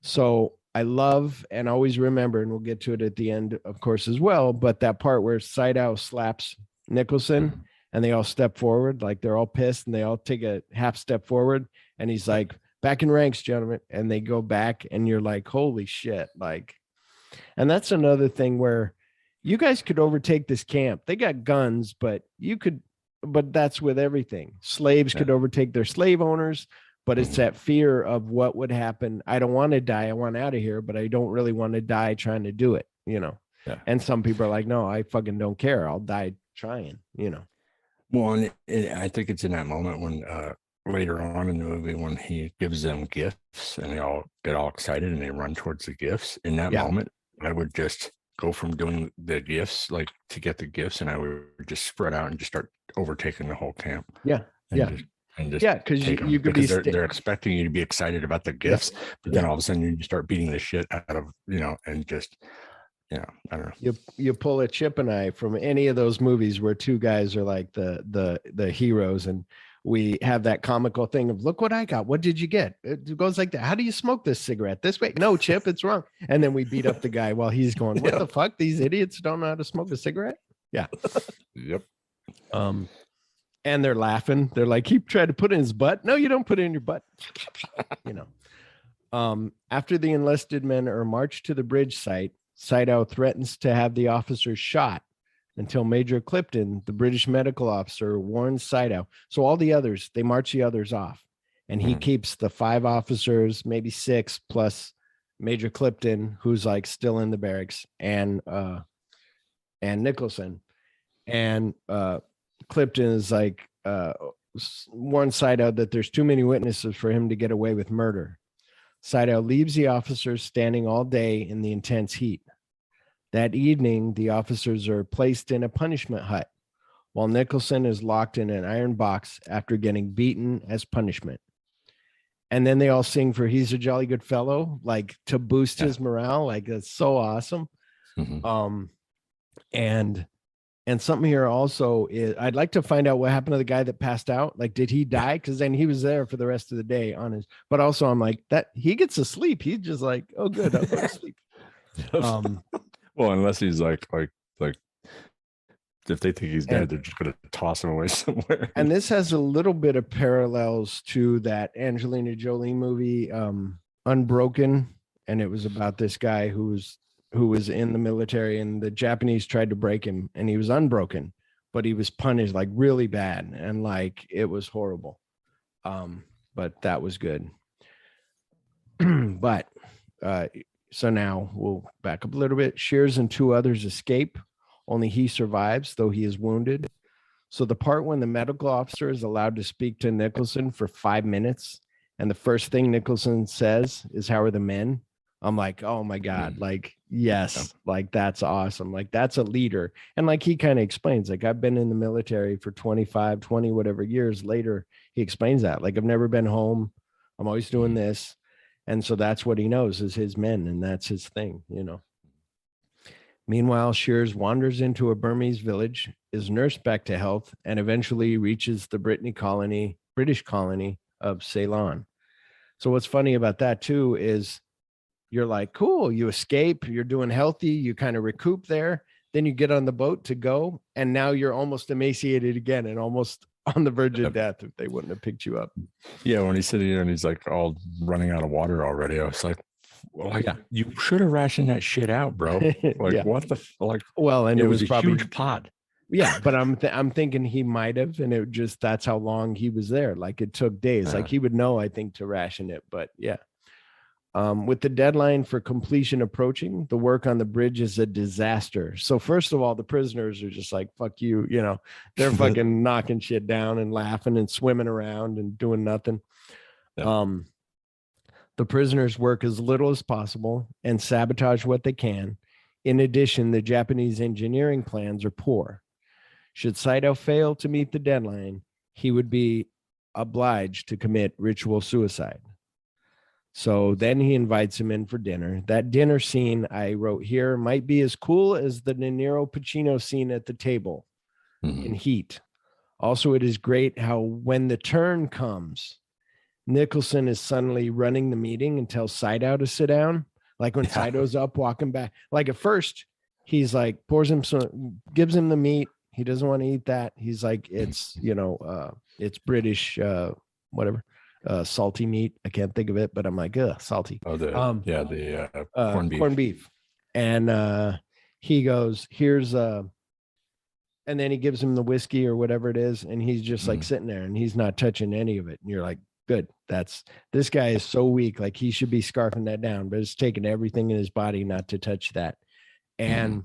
So I love and always remember, and we'll get to it at the end, of course, as well. But that part where Sydow slaps Nicholson and they all step forward, like they're all pissed and they all take a half step forward. And he's like, back in ranks, gentlemen. And they go back and you're like, holy shit. Like, and that's another thing where you guys could overtake this camp. They got guns, but that's with everything. Slaves could overtake their slave owners. But it's that fear of what would happen. I don't want to die. I want out of here, but I don't really want to die trying to do it, you know?
Yeah.
And some people are like, no, I fucking don't care. I'll die trying, you know?
Well, and I think it's in that moment when later on in the movie, when he gives them gifts and they all get all excited and they run towards the gifts. In that moment, I would just go from doing the gifts, like to get the gifts, and I would just spread out and just start overtaking the whole camp.
Yeah. Because you could
they're expecting you to be excited about the gifts, but then all of a sudden you start beating the shit out of, you know, and just, you know, I don't know.
You pull a Chip and I from any of those movies where two guys are like the heroes, and we have that comical thing of, look what I got. What did you get? It goes like that. How do you smoke this cigarette? This way? No, Chip, it's wrong. And then we beat up the guy while he's going, what the fuck? These idiots don't know how to smoke a cigarette? Yeah.
Yep.
And they're laughing. They're like, he tried to put it in his butt. No, you don't put it in your butt. You know. After the enlisted men are marched to the bridge site, Sydow threatens to have the officers shot until Major Clifton, the British medical officer, warns Sydow. So all the others, they march the others off. And he keeps the 5 officers, maybe 6, plus Major Clifton, who's like still in the barracks, and Nicholson. And Clifton is like warns Sydow that there's too many witnesses for him to get away with murder. Sydow leaves the officers standing all day in the intense heat. That evening, the officers are placed in a punishment hut, while Nicholson is locked in an iron box after getting beaten as punishment. And then they all sing for He's a Jolly Good Fellow, like to boost his morale. Like, that's so awesome. And something here also is, I'd like to find out what happened to the guy that passed out. Like, did he die? Because then he was there for the rest of the day on his. But also, I'm like, that he gets to sleep. He's just like, oh, good, I'll go to sleep.
Well, unless he's like if they think he's dead, they're just gonna toss him away somewhere.
And this has a little bit of parallels to that Angelina Jolie movie, Unbroken, and it was about this guy who was in the military, and the Japanese tried to break him, and he was unbroken, but he was punished like really bad, and like it was horrible. But that was good. But so now we'll back up a little bit. Shears and 2 others escape. Only he survives, though he is wounded. So the part when the medical officer is allowed to speak to Nicholson for 5 minutes, and the first thing Nicholson says is, "How are the men?" I'm like, oh my God, like, yes, like that's awesome. Like, that's a leader. And like, he kind of explains, like, I've been in the military for 25, 20, whatever years later. He explains that, like, I've never been home. I'm always doing this. And so that's what he knows is his men. And that's his thing, you know. Meanwhile, Shears wanders into a Burmese village, is nursed back to health, and eventually reaches the British colony of Ceylon. So what's funny about that too is you're like, cool, you escape, you're doing healthy, you kind of recoup there. Then you get on the boat to go, and now you're almost emaciated again and almost on the verge of death if they wouldn't have picked you up.
Yeah, when he's sitting there and he's like all running out of water already, I was like, well, you should have rationed that shit out, bro. Like, what the like?
Well, and it was probably
a huge pot.
Yeah, but I'm thinking he might have, and it just that's how long he was there. Like, it took days. Like, he would know, I think, to ration it. But yeah. With the deadline for completion approaching, the work on the bridge is a disaster. So first of all, the prisoners are just like, fuck you, you know, they're fucking knocking shit down and laughing and swimming around and doing nothing. The prisoners work as little as possible and sabotage what they can. In addition, the Japanese engineering plans are poor. Should Sydow fail to meet the deadline, he would be obliged to commit ritual suicide. So then he invites him in for dinner. That dinner scene I wrote here might be as cool as the De Niro Pacino scene at the table in Heat. Also, it is great how when the turn comes, Nicholson is suddenly running the meeting and tells Sydow to sit down. Like when Saito's up walking back, like at first he's like pours him some, gives him the meat. He doesn't want to eat that. He's like, it's, it's British, whatever, salty meat. I can't think of it, but I'm like, salty.
Oh, the
corned beef. And he goes, here's and then he gives him the whiskey or whatever it is, and he's just like sitting there and he's not touching any of it. And you're like, good. This guy is so weak. Like he should be scarfing that down, but it's taking everything in his body not to touch that. And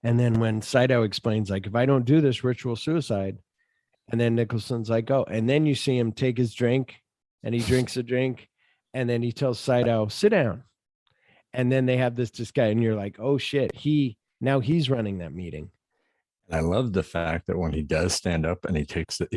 then when Saito explains, like, if I don't do this, ritual suicide, and then Nicholson's like, oh, and then you see him take his drink and he drinks a drink, and then he tells Saito, sit down. And then they have this discussion, and you're like, oh shit, now he's running that meeting.
I love the fact that when he does stand up and he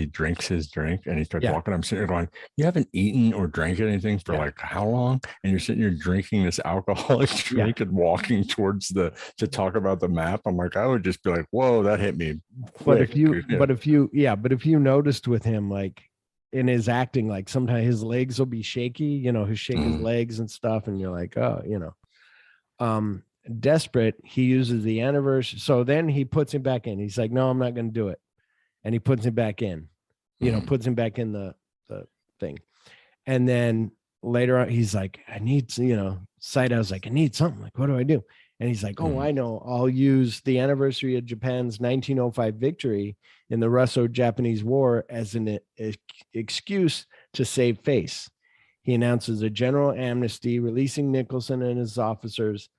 drinks his drink and he starts walking, I'm sitting there going, you haven't eaten or drank anything for like how long? And you're sitting here drinking this alcoholic drink and walking towards to talk about the map. I'm like, I would just be like, whoa, that hit me.
But if you noticed with him, like in his acting, like sometimes his legs will be shaky, he'll shake his legs and stuff. And you're like, oh, desperate, he uses the anniversary. So then he puts him back in. He's like, no, I'm not going to do it. And he puts him back in, puts him back in the thing. And then later on, he's like, I need, Saito's like, I need something. Like, what do I do? And he's like, oh, I know. I'll use the anniversary of Japan's 1905 victory in the Russo-Japanese War as an excuse to save face. He announces a general amnesty, releasing Nicholson and his officers,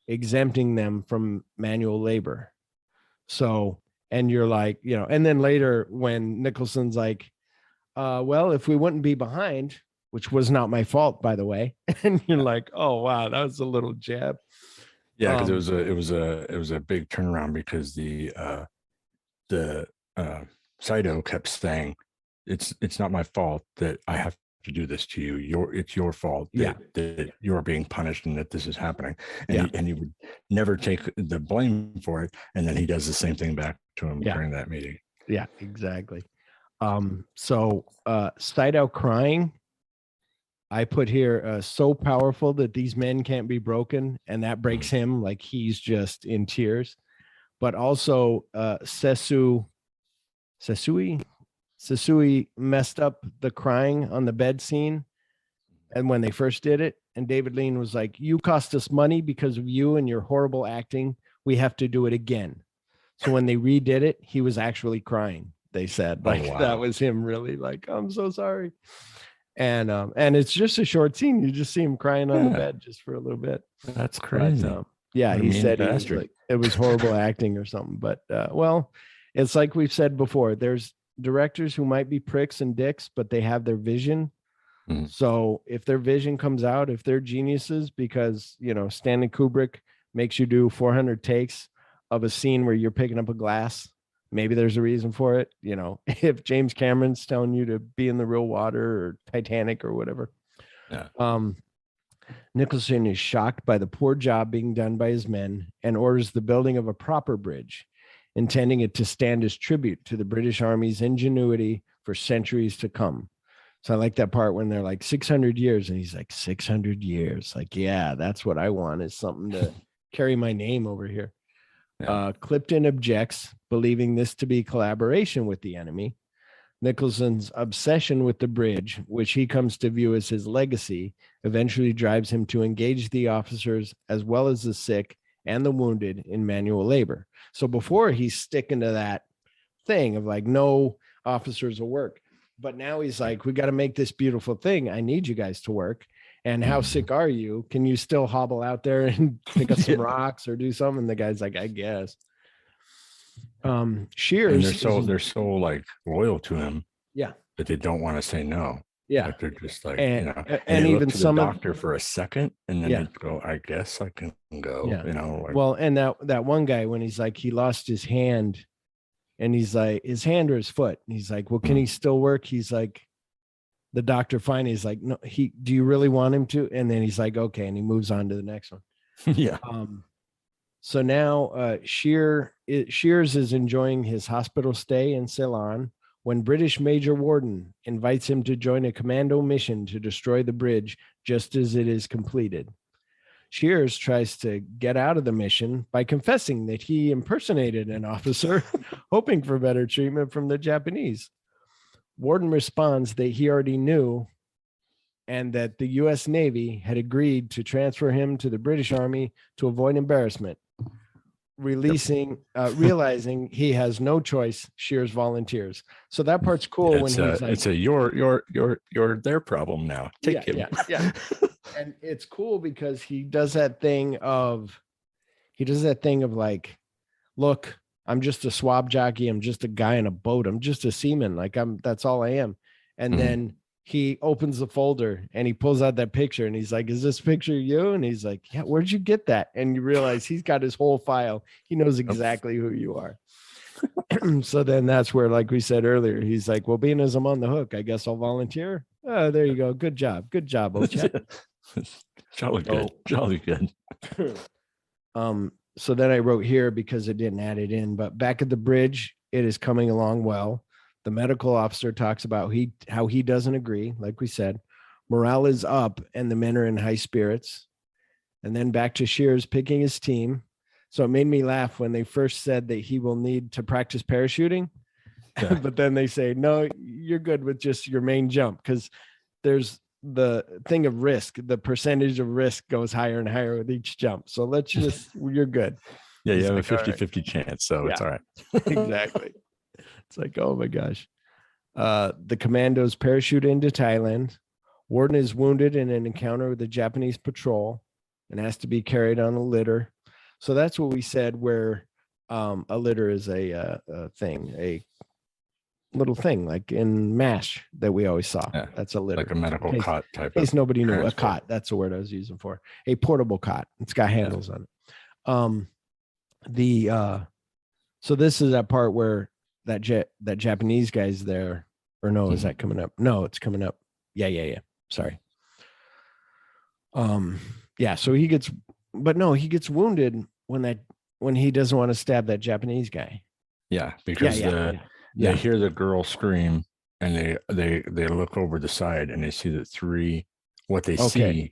exempting them from manual labor. So, and you're like, and then later when Nicholson's like, well, if we wouldn't be behind, which was not my fault, by the way. And you're like, oh, wow, that was a little jab.
Yeah. Cause it was a big turnaround because the Saito kept saying, it's not my fault that I have to do this to you. It's your fault that you're being punished and that this is happening. And he would never take the blame for it. And then he does the same thing back to him during that meeting.
Yeah, exactly. So Saito crying, I put here, so powerful that these men can't be broken. And that breaks him, like he's just in tears. But also Sesui messed up the crying on the bed scene. And when they first did it, and David Lean was like, you cost us money because of you and your horrible acting. We have to do it again. So when they redid it, he was actually crying. They said that was him really like, I'm so sorry. And it's just a short scene. You just see him crying on the bed just for a little bit.
That's crazy.
But, he said it was horrible acting or something. But well, it's like we've said before, there's directors who might be pricks and dicks, but they have their vision. So if their vision comes out, if they're geniuses, because Stanley Kubrick makes you do 400 takes of a scene where you're picking up a glass, maybe there's a reason for it. If James Cameron's telling you to be in the real water, or Titanic or whatever. Nicholson is shocked by the poor job being done by his men and orders the building of a proper bridge, intending it to stand as tribute to the British Army's ingenuity for centuries to come. So I like that part when they're like 600 years, and he's like 600 years. Like, yeah, that's what I want, is something to carry my name over here. Clipton objects, believing this to be collaboration with the enemy. Nicholson's obsession with the bridge, which he comes to view as his legacy, eventually drives him to engage the officers as well as the sick and the wounded in manual labor. So before, he's sticking to that thing of like, no officers will work. But now he's like, we got to make this beautiful thing. I need you guys to work. And how sick are you? Can you still hobble out there and pick up some rocks or do something? The guy's like, I guess. Shears.
And they're so like loyal to him.
Yeah.
That they don't want to say no.
Yeah.
Like they're just like,
and even some
the doctor for a second, and then they go, I guess I can go.
Well, and that one guy, when he's like, he lost his hand, and he's like, his hand or his foot, and he's like, well, can he still work? He's like, the doctor finally is like, no, do you really want him to? And then he's like, okay, and he moves on to the next one. So now Shears is enjoying his hospital stay in Ceylon when British Major Warden invites him to join a commando mission to destroy the bridge just as it is completed. Shears tries to get out of the mission by confessing that he impersonated an officer, hoping for better treatment from the Japanese. Warden responds that he already knew and that the U.S. Navy had agreed to transfer him to the British Army to avoid embarrassment. Realizing he has no choice, Shears volunteers. So that part's cool when he's like,
it's a you're their problem now. Take him.
Yeah. And it's cool because he does that thing of like, look, I'm just a swab jockey. I'm just a guy in a boat. I'm just a seaman. Like that's all I am. And then he opens the folder and he pulls out that picture and he's like, is this picture of you? And he's like, yeah, where'd you get that? And you realize he's got his whole file. He knows exactly who you are. So then that's where, like we said earlier, he's like, well, being as I'm on the hook, I guess I'll volunteer. Oh, there you go. Good job, old chap.
Jolly good. Jolly good.
So then I wrote here because it didn't add it in, but back at the bridge, it is coming along well. The medical officer talks about how he doesn't agree. Like we said, morale is up and the men are in high spirits. And then back to Shears picking his team. So it made me laugh when they first said that he will need to practice parachuting. Yeah. But then they say, no, you're good with just your main jump, because there's the thing of risk. The percentage of risk goes higher and higher with each jump. So let's just, you're good.
Yeah, you have a 50-50 chance. So it's all right.
Exactly. It's like, oh my gosh. The commandos parachute into Thailand. Warden is wounded in an encounter with a Japanese patrol and has to be carried on a litter. So that's what we said, where a litter is a little thing like in MASH that we always saw. Yeah, that's a litter,
like a medical cot type.
In case nobody knew, a cot. That's the word I was using for a portable cot. It's got handles on it. So this is that part where that Japanese guy's there, or no, is that coming up? No, it's coming up. Yeah. Sorry. So he gets wounded when he doesn't want to stab that Japanese guy.
Yeah, because they hear the girl scream and they look over the side and they see that three men.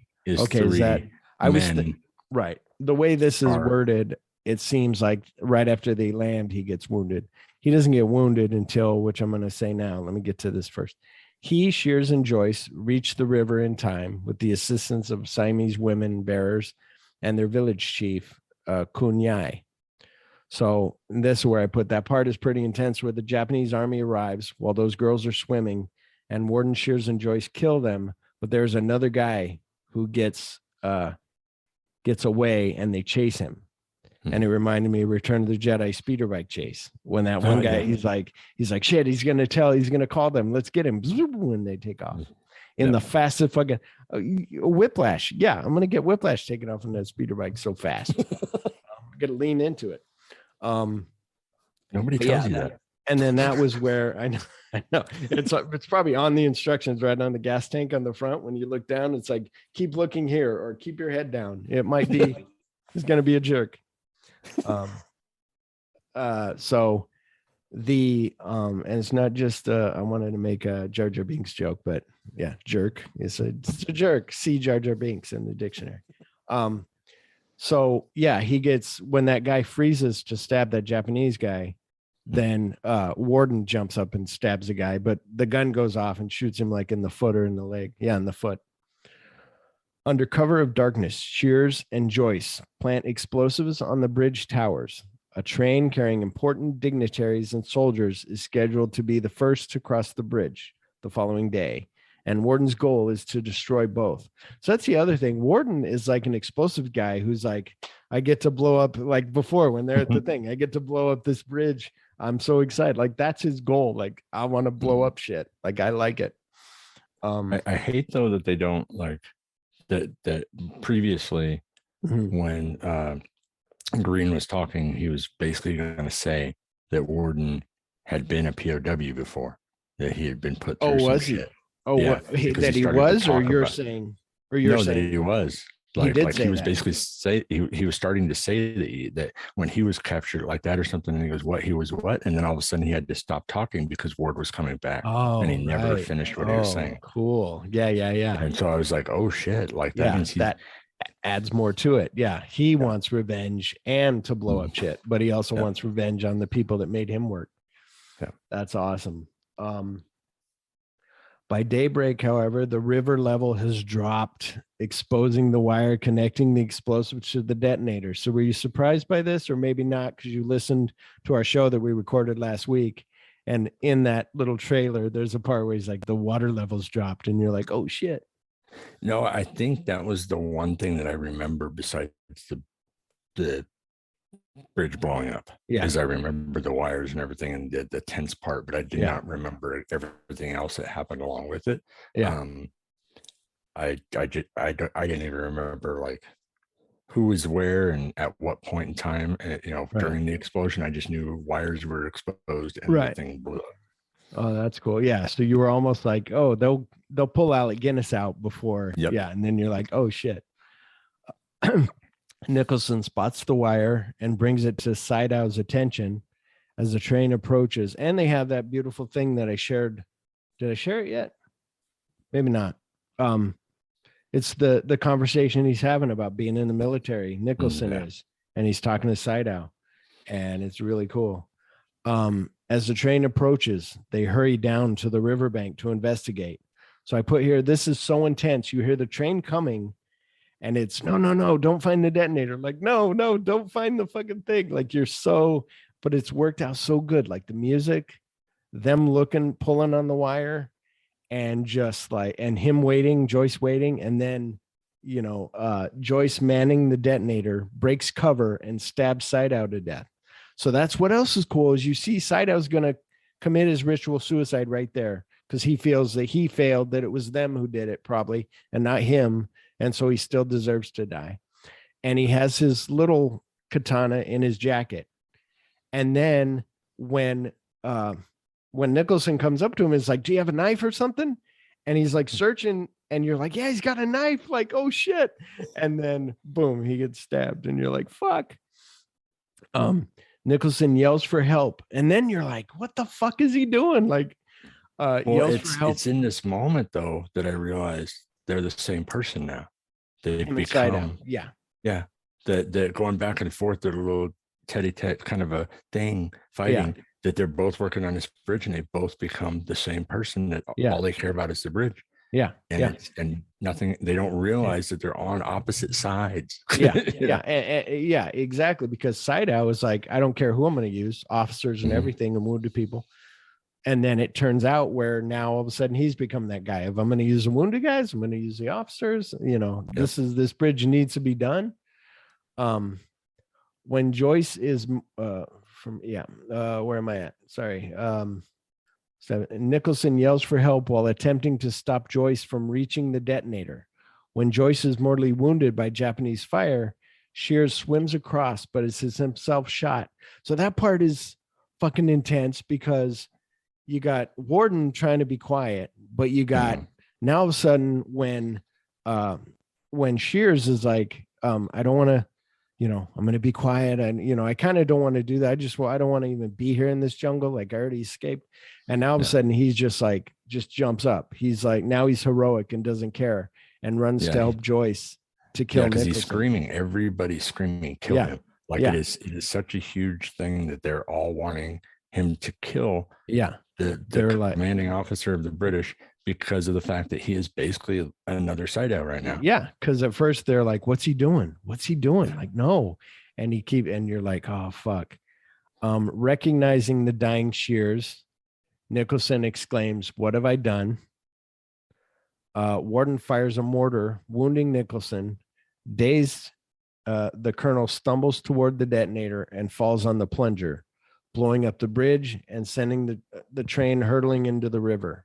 Right. The way this is worded, it seems like right after they land, he gets wounded. He doesn't get wounded until, which I'm going to say now. Let me get to this first. He, Shears, and Joyce reach the river in time with the assistance of Siamese women bearers and their village chief, Kun Yai. So this is where I put that part is pretty intense, where the Japanese army arrives while those girls are swimming, and Warden, Shears, and Joyce kill them. But there's another guy who gets away and they chase him. And it reminded me of Return of the Jedi speeder bike chase, when that one guy, he's like, shit, he's going to call them. Let's get him. When they take off in the fastest fucking whiplash. Yeah. I'm going to get whiplash taken off on that speeder bike so fast. I'm going to lean into it.
Nobody tells you that.
And then that was where I know it's probably on the instructions right on the gas tank on the front. When you look down, it's like, keep looking here or keep your head down. It might be, he's going to be a jerk. So the and it's not just I wanted to make a Jar Jar Binks joke, but yeah, jerk it's a jerk. See Jar Jar Binks in the dictionary. So yeah, he gets, when that guy freezes to stab that Japanese guy, then Warden jumps up and stabs the guy, but the gun goes off and shoots him like in the foot or in the leg. Yeah, in the foot. Under cover of darkness, Shears and Joyce plant explosives on the bridge towers. A train carrying important dignitaries and soldiers is scheduled to be the first to cross the bridge the following day, and Warden's goal is to destroy both. So that's the other thing. Warden is like an explosive guy who's like, I get to blow up, like before when they're at the thing, I get to blow up this bridge. I'm so excited. Like that's his goal. Like I want to blow up shit. Like I like it.
I hate though that they don't like that previously when Green was talking, he was basically going to say that Warden had been a POW before, that he had been put through some shit.
That he was, or you're saying,
that he was. Like he was basically he was starting to say that when he was captured like that or something, and he goes, what, he was what? And then all of a sudden he had to stop talking because Ward was coming back. And he never finished what he was saying.
Cool. Yeah.
And so I was like, oh shit, like that means
that adds more to it. Yeah, he wants revenge and to blow up shit, but he also wants revenge on the people that made him work.
Yeah,
that's awesome. By daybreak, however, the river level has dropped, exposing the wire connecting the explosives to the detonator. So were you surprised by this, or maybe not, because you listened to our show that we recorded last week, and in that little trailer there's a part where he's like, the water levels dropped, and you're like, oh shit.
No, I think that was the one thing that I remember besides the bridge blowing up.
Yeah,
as I remember the wires and everything and the tense part, but I did not remember everything else that happened along with it. I didn't even remember like who was where and at what point in time, during the explosion. I just knew wires were exposed and the thing blew up.
Oh, that's cool. Yeah, so you were almost like, oh, they'll pull Alec Guinness out before. Yeah, and then you're like, oh shit. Nicholson spots the wire and brings it to Sydow's attention as the train approaches. And they have that beautiful thing that I shared. Did I share it yet? Maybe not. It's the conversation he's having about being in the military. Nicholson is, and he's talking to Sydow, and it's really cool. As the train approaches, they hurry down to the riverbank to investigate. So I put here, this is so intense. You hear the train coming, and it's no, don't find the detonator. Like, no, don't find the fucking thing. Like, but it's worked out so good. Like the music, them looking, pulling on the wire, and just like, and him waiting, Joyce waiting, and then, Joyce manning the detonator, breaks cover and stabs Sydow to death. So that's what else is cool is you see Sydow's going to commit his ritual suicide right there because he feels that he failed, that it was them who did it probably and not him. And so he still deserves to die. And he has his little katana in his jacket. And then when Nicholson comes up to him, it's like, do you have a knife or something? And he's like searching, and you're like, yeah, he's got a knife. Like, oh shit. And then boom, he gets stabbed, and you're like, fuck. Nicholson yells for help. And then you're like, what the fuck is he doing? Like, yells for help.
It's in this moment though that I realized they're the same person now. They become, that going back and forth, they're a little tete-a-tete kind of a thing, fighting, that they're both working on this bridge, and they both become the same person, that all they care about is the bridge. And nothing, they don't realize that they're on opposite sides.
Exactly, because Sydow is like, I don't care who I'm going to use, officers and everything, and wounded people. And then it turns out where now all of a sudden he's become that guy. If I'm going to use the wounded guys, I'm going to use the officers. This bridge needs to be done. When Joyce is where am I at? Sorry. Nicholson yells for help while attempting to stop Joyce from reaching the detonator. When Joyce is mortally wounded by Japanese fire, Shears swims across, but is himself shot. So that part is fucking intense because you got Warden trying to be quiet, but you got now all of a sudden when Shears is like, I don't want to, I'm going to be quiet. And, I kind of don't want to do that. I don't want to even be here in this jungle. Like I already escaped. And now all of a sudden he's just jumps up. He's like, now he's heroic and doesn't care and runs to help Joyce to kill him.
Because he's screaming, everybody's screaming, kill him. Like it is such a huge thing that they're all wanting him to kill the commanding officer of the British, because of the fact that he is basically another Sydow right now.
Yeah, because at first they're like, what's he doing? Like, no. And you're like, oh, fuck. Recognizing the dying Shears, Nicholson exclaims, what have I done? Warden fires a mortar, wounding Nicholson. Dazed, the colonel stumbles toward the detonator and falls on the plunger, blowing up the bridge and sending the train hurtling into the river.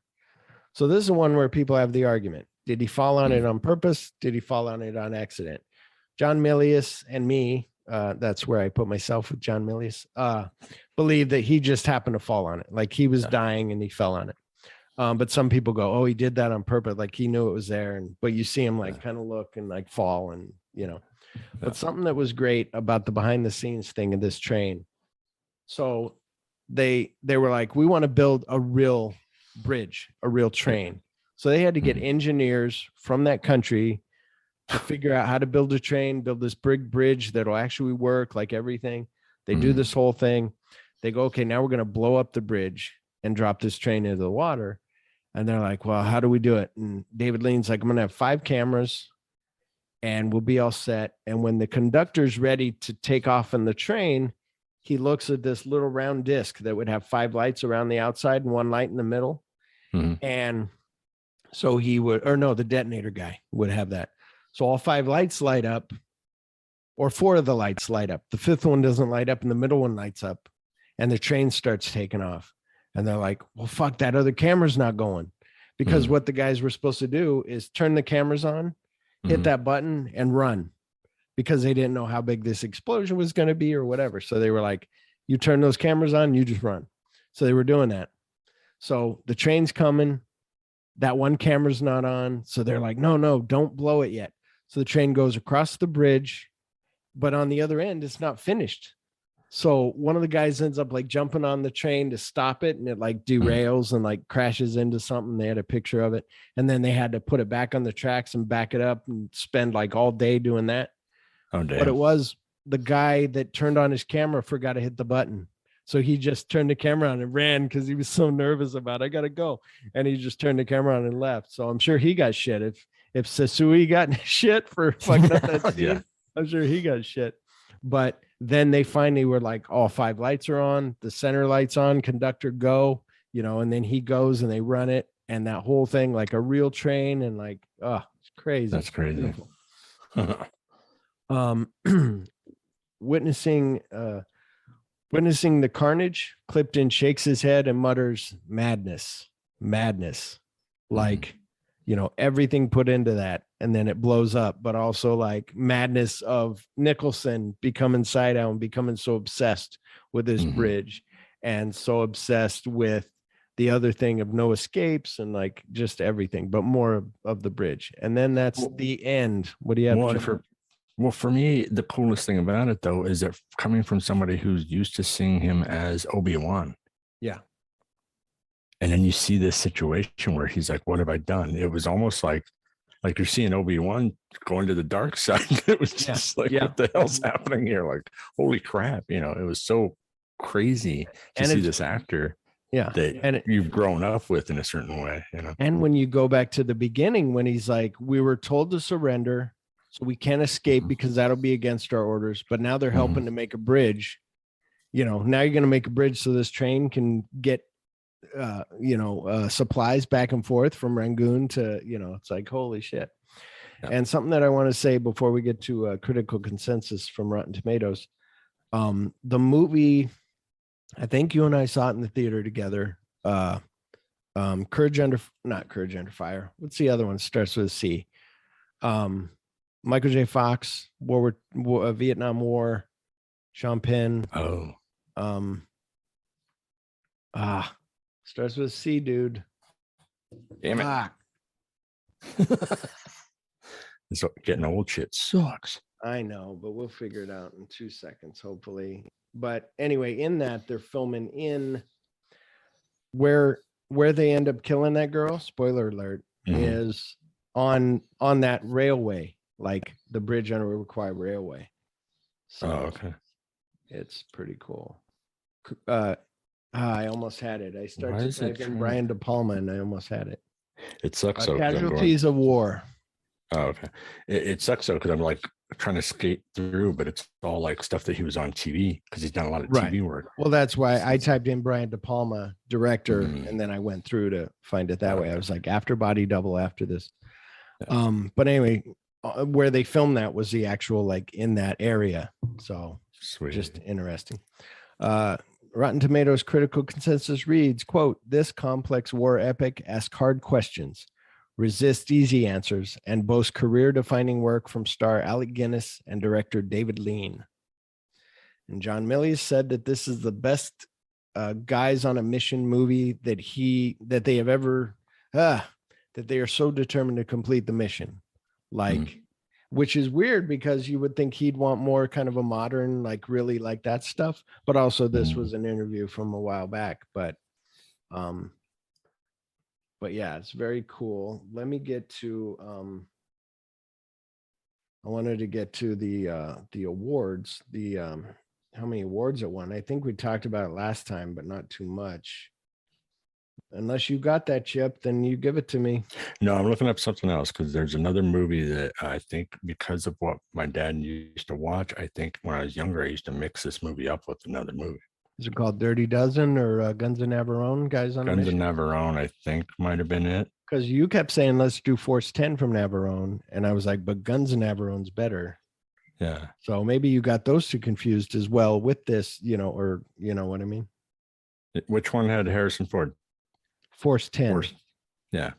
So this is one where people have the argument. Did he fall on it on purpose? Did he fall on it on accident? John Milius and me, that's where I put myself with John Milius, believe that he just happened to fall on it. Like he was dying and he fell on it. But some people go, oh, he did that on purpose. Like he knew it was there. But you see him like kind of look and like fall and, But something that was great about the behind the scenes thing of this train. So they were like, we want to build a real bridge, a real train. So they had to get engineers from that country to figure out how to build a train, build this big bridge that'll actually work, like everything. They do this whole thing. They go, okay, now we're going to blow up the bridge and drop this train into the water. And they're like, well, how do we do it? And David Lean's like, I'm going to have 5 cameras and we'll be all set. And when the conductor's ready to take off in the train, he looks at this little round disc that would have 5 lights around the outside and 1 light in the middle. And so he would, or no, the detonator guy would have that. So all 5 lights light up, or 4 of the lights light up. The 5th one doesn't light up and the middle one lights up, and the train starts taking off. And they're like, well, fuck, that other camera's not going. Because what the guys were supposed to do is turn the cameras on, hit that button and run, because they didn't know how big this explosion was going to be or whatever. So they were like, you turn those cameras on, you just run. So they were doing that. So the train's coming. That one camera's not on. So they're like, no, don't blow it yet. So the train goes across the bridge, but on the other end, it's not finished. So one of the guys ends up like jumping on the train to stop it, and it like derails and like crashes into something. They had a picture of it, and then they had to put it back on the tracks and back it up and spend like all day doing that.
Oh, damn.
But it was the guy that turned on his camera forgot to hit the button. So he just turned the camera on and ran because he was so nervous about, I got to go. And he just turned the camera on and left. So I'm sure he got shit. If Sasui got shit for fucking up that scene, I'm sure he got shit. But then they finally were like, all 5 lights are on, the center light's on, conductor go, and then he goes and they run it. And that whole thing, like a real train, and like, oh, it's crazy.
That's crazy.
Witnessing the carnage, Clifton shakes his head and mutters, madness. Like, everything put into that, and then it blows up, but also like madness of Nicholson becoming Side-Out and becoming so obsessed with this bridge and so obsessed with the other thing of no escapes and like just everything, but more of the bridge. And then that's the end. What do you have?
Well, for me, the coolest thing about it, though, is that coming from somebody who's used to seeing him as Obi-Wan.
Yeah.
And then you see this situation where he's like, what have I done? It was almost like you're seeing Obi-Wan going to the dark side. It was just what the hell's happening here? Like, holy crap. It was so crazy to see this actor that you've grown up with in a certain way.
And when you go back to the beginning, when he's like, we were told to surrender, so we can't escape because that'll be against our orders. But now they're helping to make a bridge. Now you're going to make a bridge so this train can get, supplies back and forth from Rangoon to, it's like, holy shit. Yeah. And something that I want to say before we get to a critical consensus from Rotten Tomatoes, the movie, I think you and I saw it in the theater together. Not Courage Under Fire. What's the other one? Starts with a C. Michael J. Fox, Vietnam War, Sean Penn. Starts with a C, dude.
Damn it. So getting old shit sucks.
I know, but we'll figure it out in 2 seconds, hopefully. But anyway, in that, they're filming in where they end up killing that girl, spoiler alert, is on that railway, like the bridge on River Kwai Railway. So
okay.
It's pretty cool. I almost had it. I started to type in Brian De Palma and I almost had it.
It sucks.
Casualties of War.
Oh, okay. It sucks though, because I'm like trying to skate through, but it's all like stuff that he was on TV because he's done a lot of TV work.
Well, that's why I typed in Brian De Palma, director, and then I went through to find it that way. I was like, after Body Double, after this. But anyway, where they filmed that was the actual like in that area. So just interesting. Rotten Tomatoes critical consensus reads, quote, this complex war epic asks hard questions, resists easy answers, and boasts career-defining work from star Alec Guinness and director David Lean. And John Milius said that this is the best guys on a mission movie that they have ever, that they are so determined to complete the mission. Like, which is weird because you would think he'd want more kind of a modern, like really like that stuff. But also this was an interview from a while back, but yeah, it's very cool. Let me get to, I wanted to get to the awards. The how many awards it won. I think we talked about it last time, but not too much. Unless you got that, Chip, then you give it to me.
No, I'm looking up something else because there's another movie that I think, because of what my dad used to watch, I think when I was younger, I used to mix this movie up with another movie.
Is it called Dirty Dozen or Guns and Navarone? Guys on a
Guns
Mission?
and Navarone, I think, might have been it.
Because you kept saying let's do Force 10 from Navarone, and I was like, but Guns and Navarone's better.
Yeah.
So maybe you got those two confused as well with this, or you know what I mean?
Which one had Harrison Ford?
Force 10.
Yeah.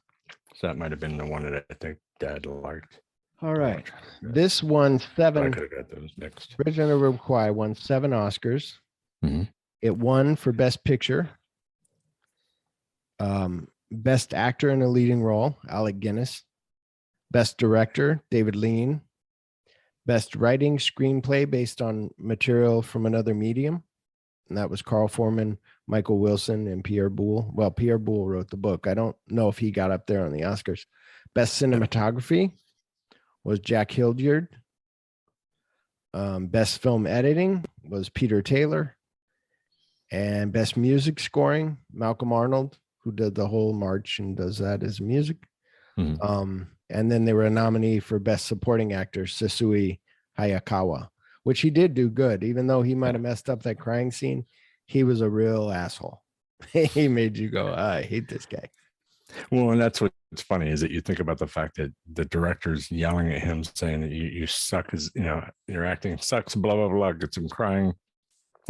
So that might have been the one that I think Dad liked.
All right. This won 7.
I could have got those mixed.
Bridge on the River Kwai won 7 Oscars.
Mm-hmm.
It won for Best Picture, Best Actor in a Leading Role, Alec Guinness, Best Director, David Lean, Best Writing Screenplay based on material from another medium, and that was Carl Foreman, Michael Wilson, and Pierre Boulle. Well, Pierre Boulle wrote the book. I don't know if he got up there on the Oscars. Best Cinematography was Jack Hildyard. Best Film Editing was Peter Taylor. And Best Music Scoring, Malcolm Arnold, who did the whole march and does that as music.
Mm-hmm.
And then they were a nominee for Best Supporting Actor, Sesui Hayakawa, which he did do good. Even though he might have messed up that crying scene, he was a real asshole. He made you go, I hate this guy.
Well, and that's what's funny is that you think about the fact that the director's yelling at him saying that you suck, as your acting sucks, blah, blah, blah, gets him crying.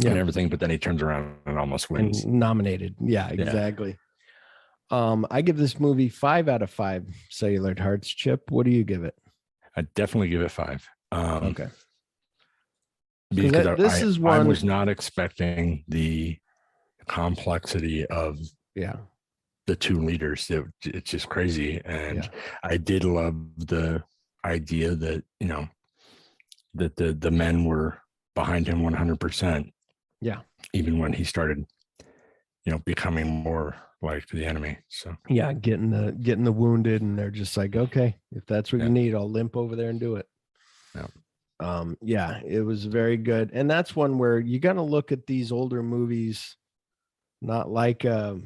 Yeah.
And everything, but then he turns around and almost wins.
And nominated. Yeah, exactly. I give this movie 5 out of 5 cellular hearts. Chip, what do you give it?
I definitely give it 5.
Okay.
Because
this is one
I was not expecting the complexity of the two leaders. It's just crazy. And I did love the idea that, that the men were behind him 100%.
Yeah.
Even when he started, becoming more like the enemy. So
yeah, getting the wounded, and they're just like, okay, if that's what you need, I'll limp over there and do it.
Yeah.
It was very good. And that's one where you got to look at these older movies, not like a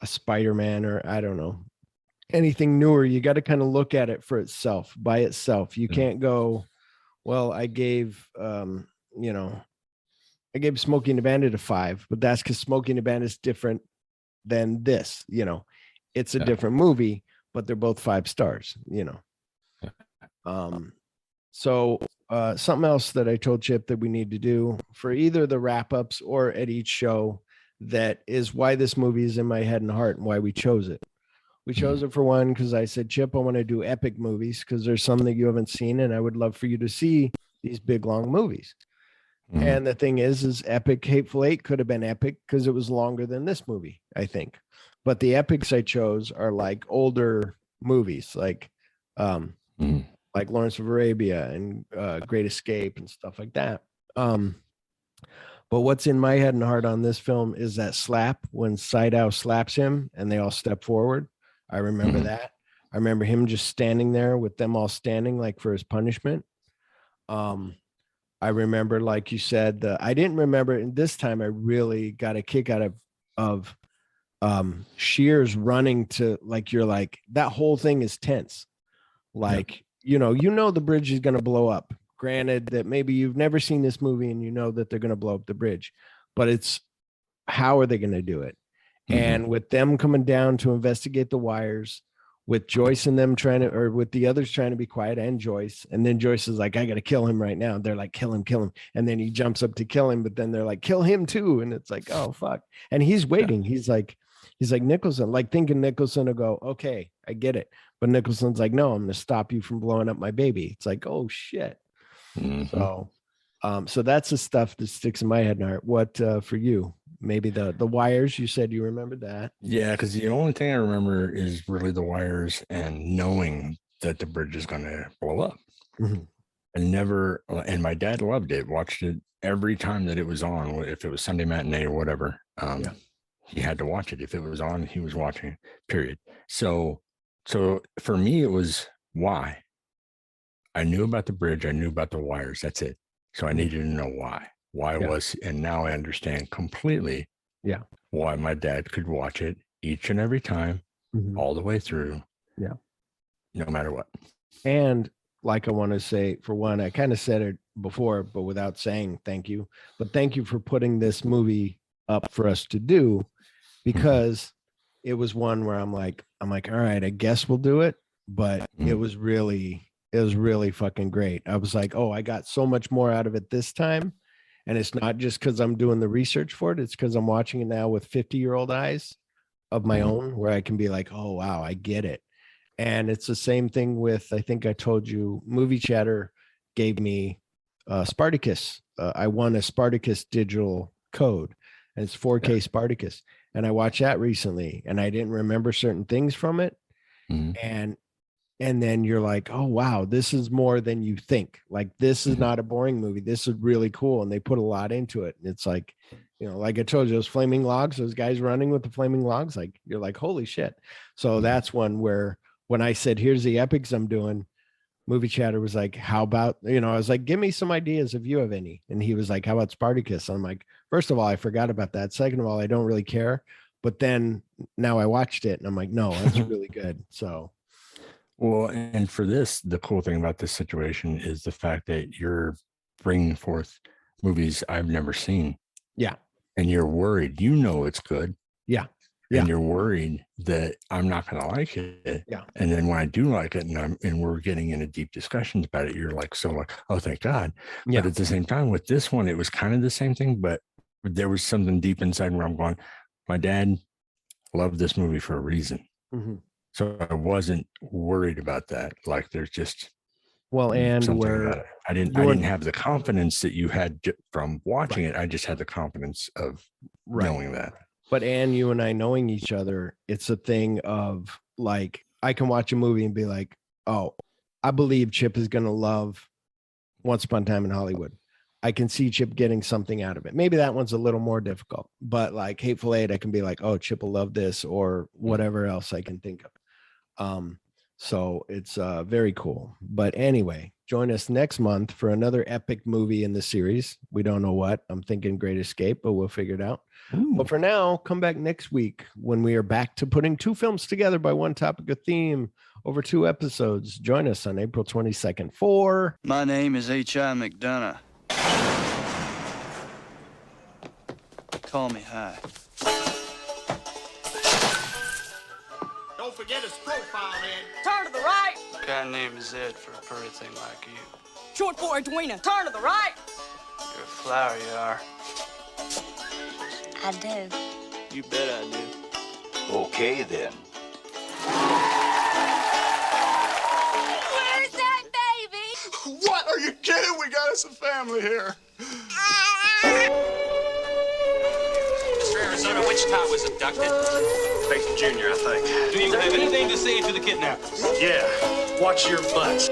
Spider-Man or I don't know, anything newer. You got to kind of look at it for itself, by itself. You can't go, well, I gave Smokey and the Bandit a 5, but that's because Smokey and the Bandit is different than this. It's a different movie, but they're both 5 stars. So something else that I told Chip that we need to do for either the wrap-ups or at each show, that is why this movie is in my head and heart and why we chose it. We chose it for one because I said, Chip, I want to do epic movies because there's some that you haven't seen, and I would love for you to see these big long movies. Mm-hmm. And the thing is Epic Hateful Eight could have been epic because it was longer than this movie, I think. But the epics I chose are like older movies, like Lawrence of Arabia and Great Escape and stuff like that. But what's in my head and heart on this film is that slap when Sydow slaps him and they all step forward. I remember that. I remember him just standing there with them all standing like for his punishment. I remember, like you said, I didn't remember, and this time I really got a kick out of Shears running to, like, you're like, that whole thing is tense. Like, the bridge is going to blow up. Granted that maybe you've never seen this movie and you know that they're going to blow up the bridge, but it's how are they going to do it? And with them coming down to investigate the wires, with Joyce and them with the others trying to be quiet, and Joyce. And then Joyce is like, I got to kill him right now. They're like, kill him. And then he jumps up to kill him, but then they're like, kill him too. And it's like, oh, fuck. And he's waiting. He's like Nicholson, like thinking Nicholson will go, okay, I get it. But Nicholson's like, no, I'm going to stop you from blowing up my baby. It's like, oh shit. So that's the stuff that sticks in my head and heart. What for you? Maybe the wires. You said you remembered that.
Yeah, because the only thing I remember is really the wires and knowing that the bridge is going to blow up. And my dad loved it. Watched it every time that it was on. If it was Sunday matinee or whatever, he had to watch it. If it was on, he was watching it. Period. So for me, it was why. I knew about the bridge. I knew about the wires. That's it. So I needed to know why. And now I understand completely why my dad could watch it each and every time, all the way through.
Yeah.
No matter what.
And like I want to say, for one, I kind of said it before, but without saying thank you. But thank you for putting this movie up for us to do, because it was one where I'm like, all right, I guess we'll do it. But it was really fucking great. I was like, oh, I got so much more out of it this time. And it's not just because I'm doing the research for it. It's because I'm watching it now with 50-year-old eyes of my own, where I can be like, oh, wow, I get it. And it's the same thing with, I think I told you, Movie Chatter gave me Spartacus. I won a Spartacus digital code, and it's 4K Spartacus. And I watched that recently, and I didn't remember certain things from it. And then you're like, oh, wow, this is more than you think. Like, this is not a boring movie. This is really cool. And they put a lot into it. And it's like, like I told you, those flaming logs, those guys running with the flaming logs, like, you're like, holy shit. So that's one where, when I said, here's the epics I'm doing, Movie Chatter was like, how about, I was like, give me some ideas if you have any. And he was like, how about Spartacus? And I'm like, first of all, I forgot about that. Second of all, I don't really care. But then now I watched it and I'm like, no, that's really good. So.
Well, and for this, the cool thing about this situation is the fact that you're bringing forth movies I've never seen.
Yeah.
And you're worried, it's good.
Yeah.
And you're worried that I'm not going to like it.
Yeah.
And then when I do like it and we're getting into deep discussions about it, you're like, oh, thank God.
Yeah.
But at the same time with this one, it was kind of the same thing, but there was something deep inside where I'm going, my dad loved this movie for a reason. So I wasn't worried about that. Like, there's just
and
something
where
about it. I didn't have the confidence that you had from watching it. I just had the confidence of knowing that.
But Ann, you and I knowing each other, it's a thing of like, I can watch a movie and be like, oh, I believe Chip is going to love Once Upon a Time in Hollywood. I can see Chip getting something out of it. Maybe that one's a little more difficult, but like Hateful Eight, I can be like, oh, Chip will love this, or whatever else I can think of. So it's very cool. But anyway, join us next month for another epic movie in the series. We don't know what. I'm thinking Great Escape, but we'll figure it out. But for now, come back next week when we are back to putting two films together by one topic or theme over 2 episodes. Join us on April 22nd for...
My name is H.I. McDonough. Call me High.
Don't forget his profile, Ed. Turn to the right.
What kind of name is Ed for a pretty thing like you?
Short for Edwina. Turn to the right.
You're a flower, you are.
I do.
You bet I do.
Okay, then.
Where's that baby?
What? Are you kidding? We got us a family here.
Mr. Arizona, which child was abducted?
Nathan Jr., I think.
Do you have anything to say to the kidnappers?
Yeah. Watch your butts.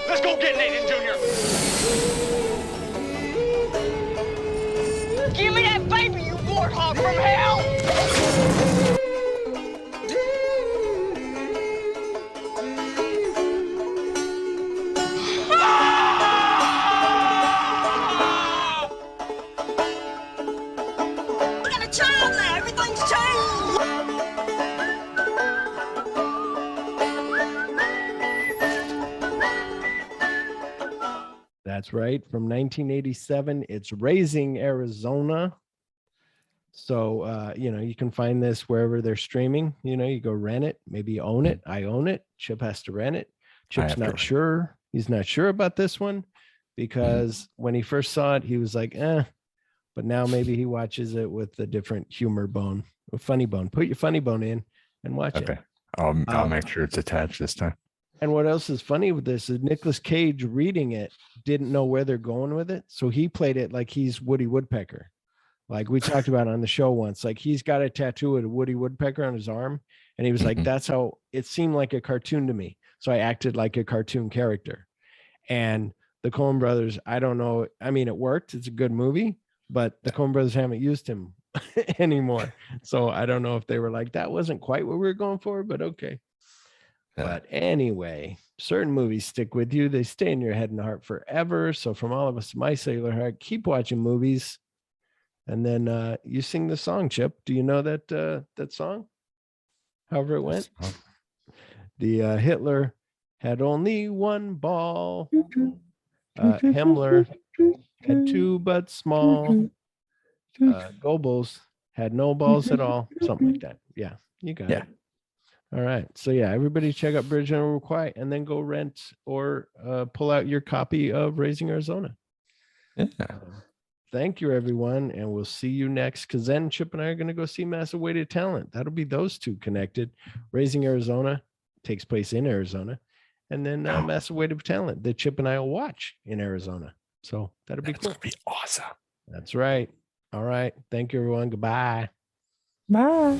Let's go get Nathan Jr.
Give me that baby, you warthog from hell!
We got a child now. Everything's changed.
That's right. From 1987, it's Raising Arizona. So, you can find this wherever they're streaming. You go rent it, maybe own it. I own it. Chip has to rent it. Chip's not sure. He's not sure about this one because when he first saw it, he was like, but now maybe he watches it with a different humor bone, a funny bone. Put your funny bone in and watch it.
I'll make sure it's attached this time.
And what else is funny with this is Nicolas Cage reading it didn't know where they're going with it. So he played it like he's Woody Woodpecker. Like we talked about on the show once, like he's got a tattoo of a Woody Woodpecker on his arm. And he was like, that's how it seemed like a cartoon to me. So I acted like a cartoon character. And the Coen brothers, I don't know. I mean, it worked. It's a good movie, but the Coen brothers haven't used him anymore. So I don't know if they were like, that wasn't quite what we were going for, but okay.
Yeah.
But anyway, certain movies stick with you. They stay in your head and heart forever. So from all of us, my cellular heart, keep watching movies. And then you sing the song, Chip. Do you know that that song? However it went. The Hitler had only one ball. Himmler had two but small. Goebbels had no balls at all. Something like that. Yeah, you got it. All right. So yeah, everybody check out Bridge on River Kwai and then go rent or pull out your copy of Raising Arizona.
Yeah.
Thank you, everyone. And we'll see you next, because then Chip and I are going to go see Massive Weighted Talent. That'll be those two connected. Raising Arizona takes place in Arizona. And then Massive Weighted Talent that Chip and I will watch in Arizona. So that'll be cool.
That'll be awesome.
That's right. All right. Thank you, everyone. Goodbye.
Bye.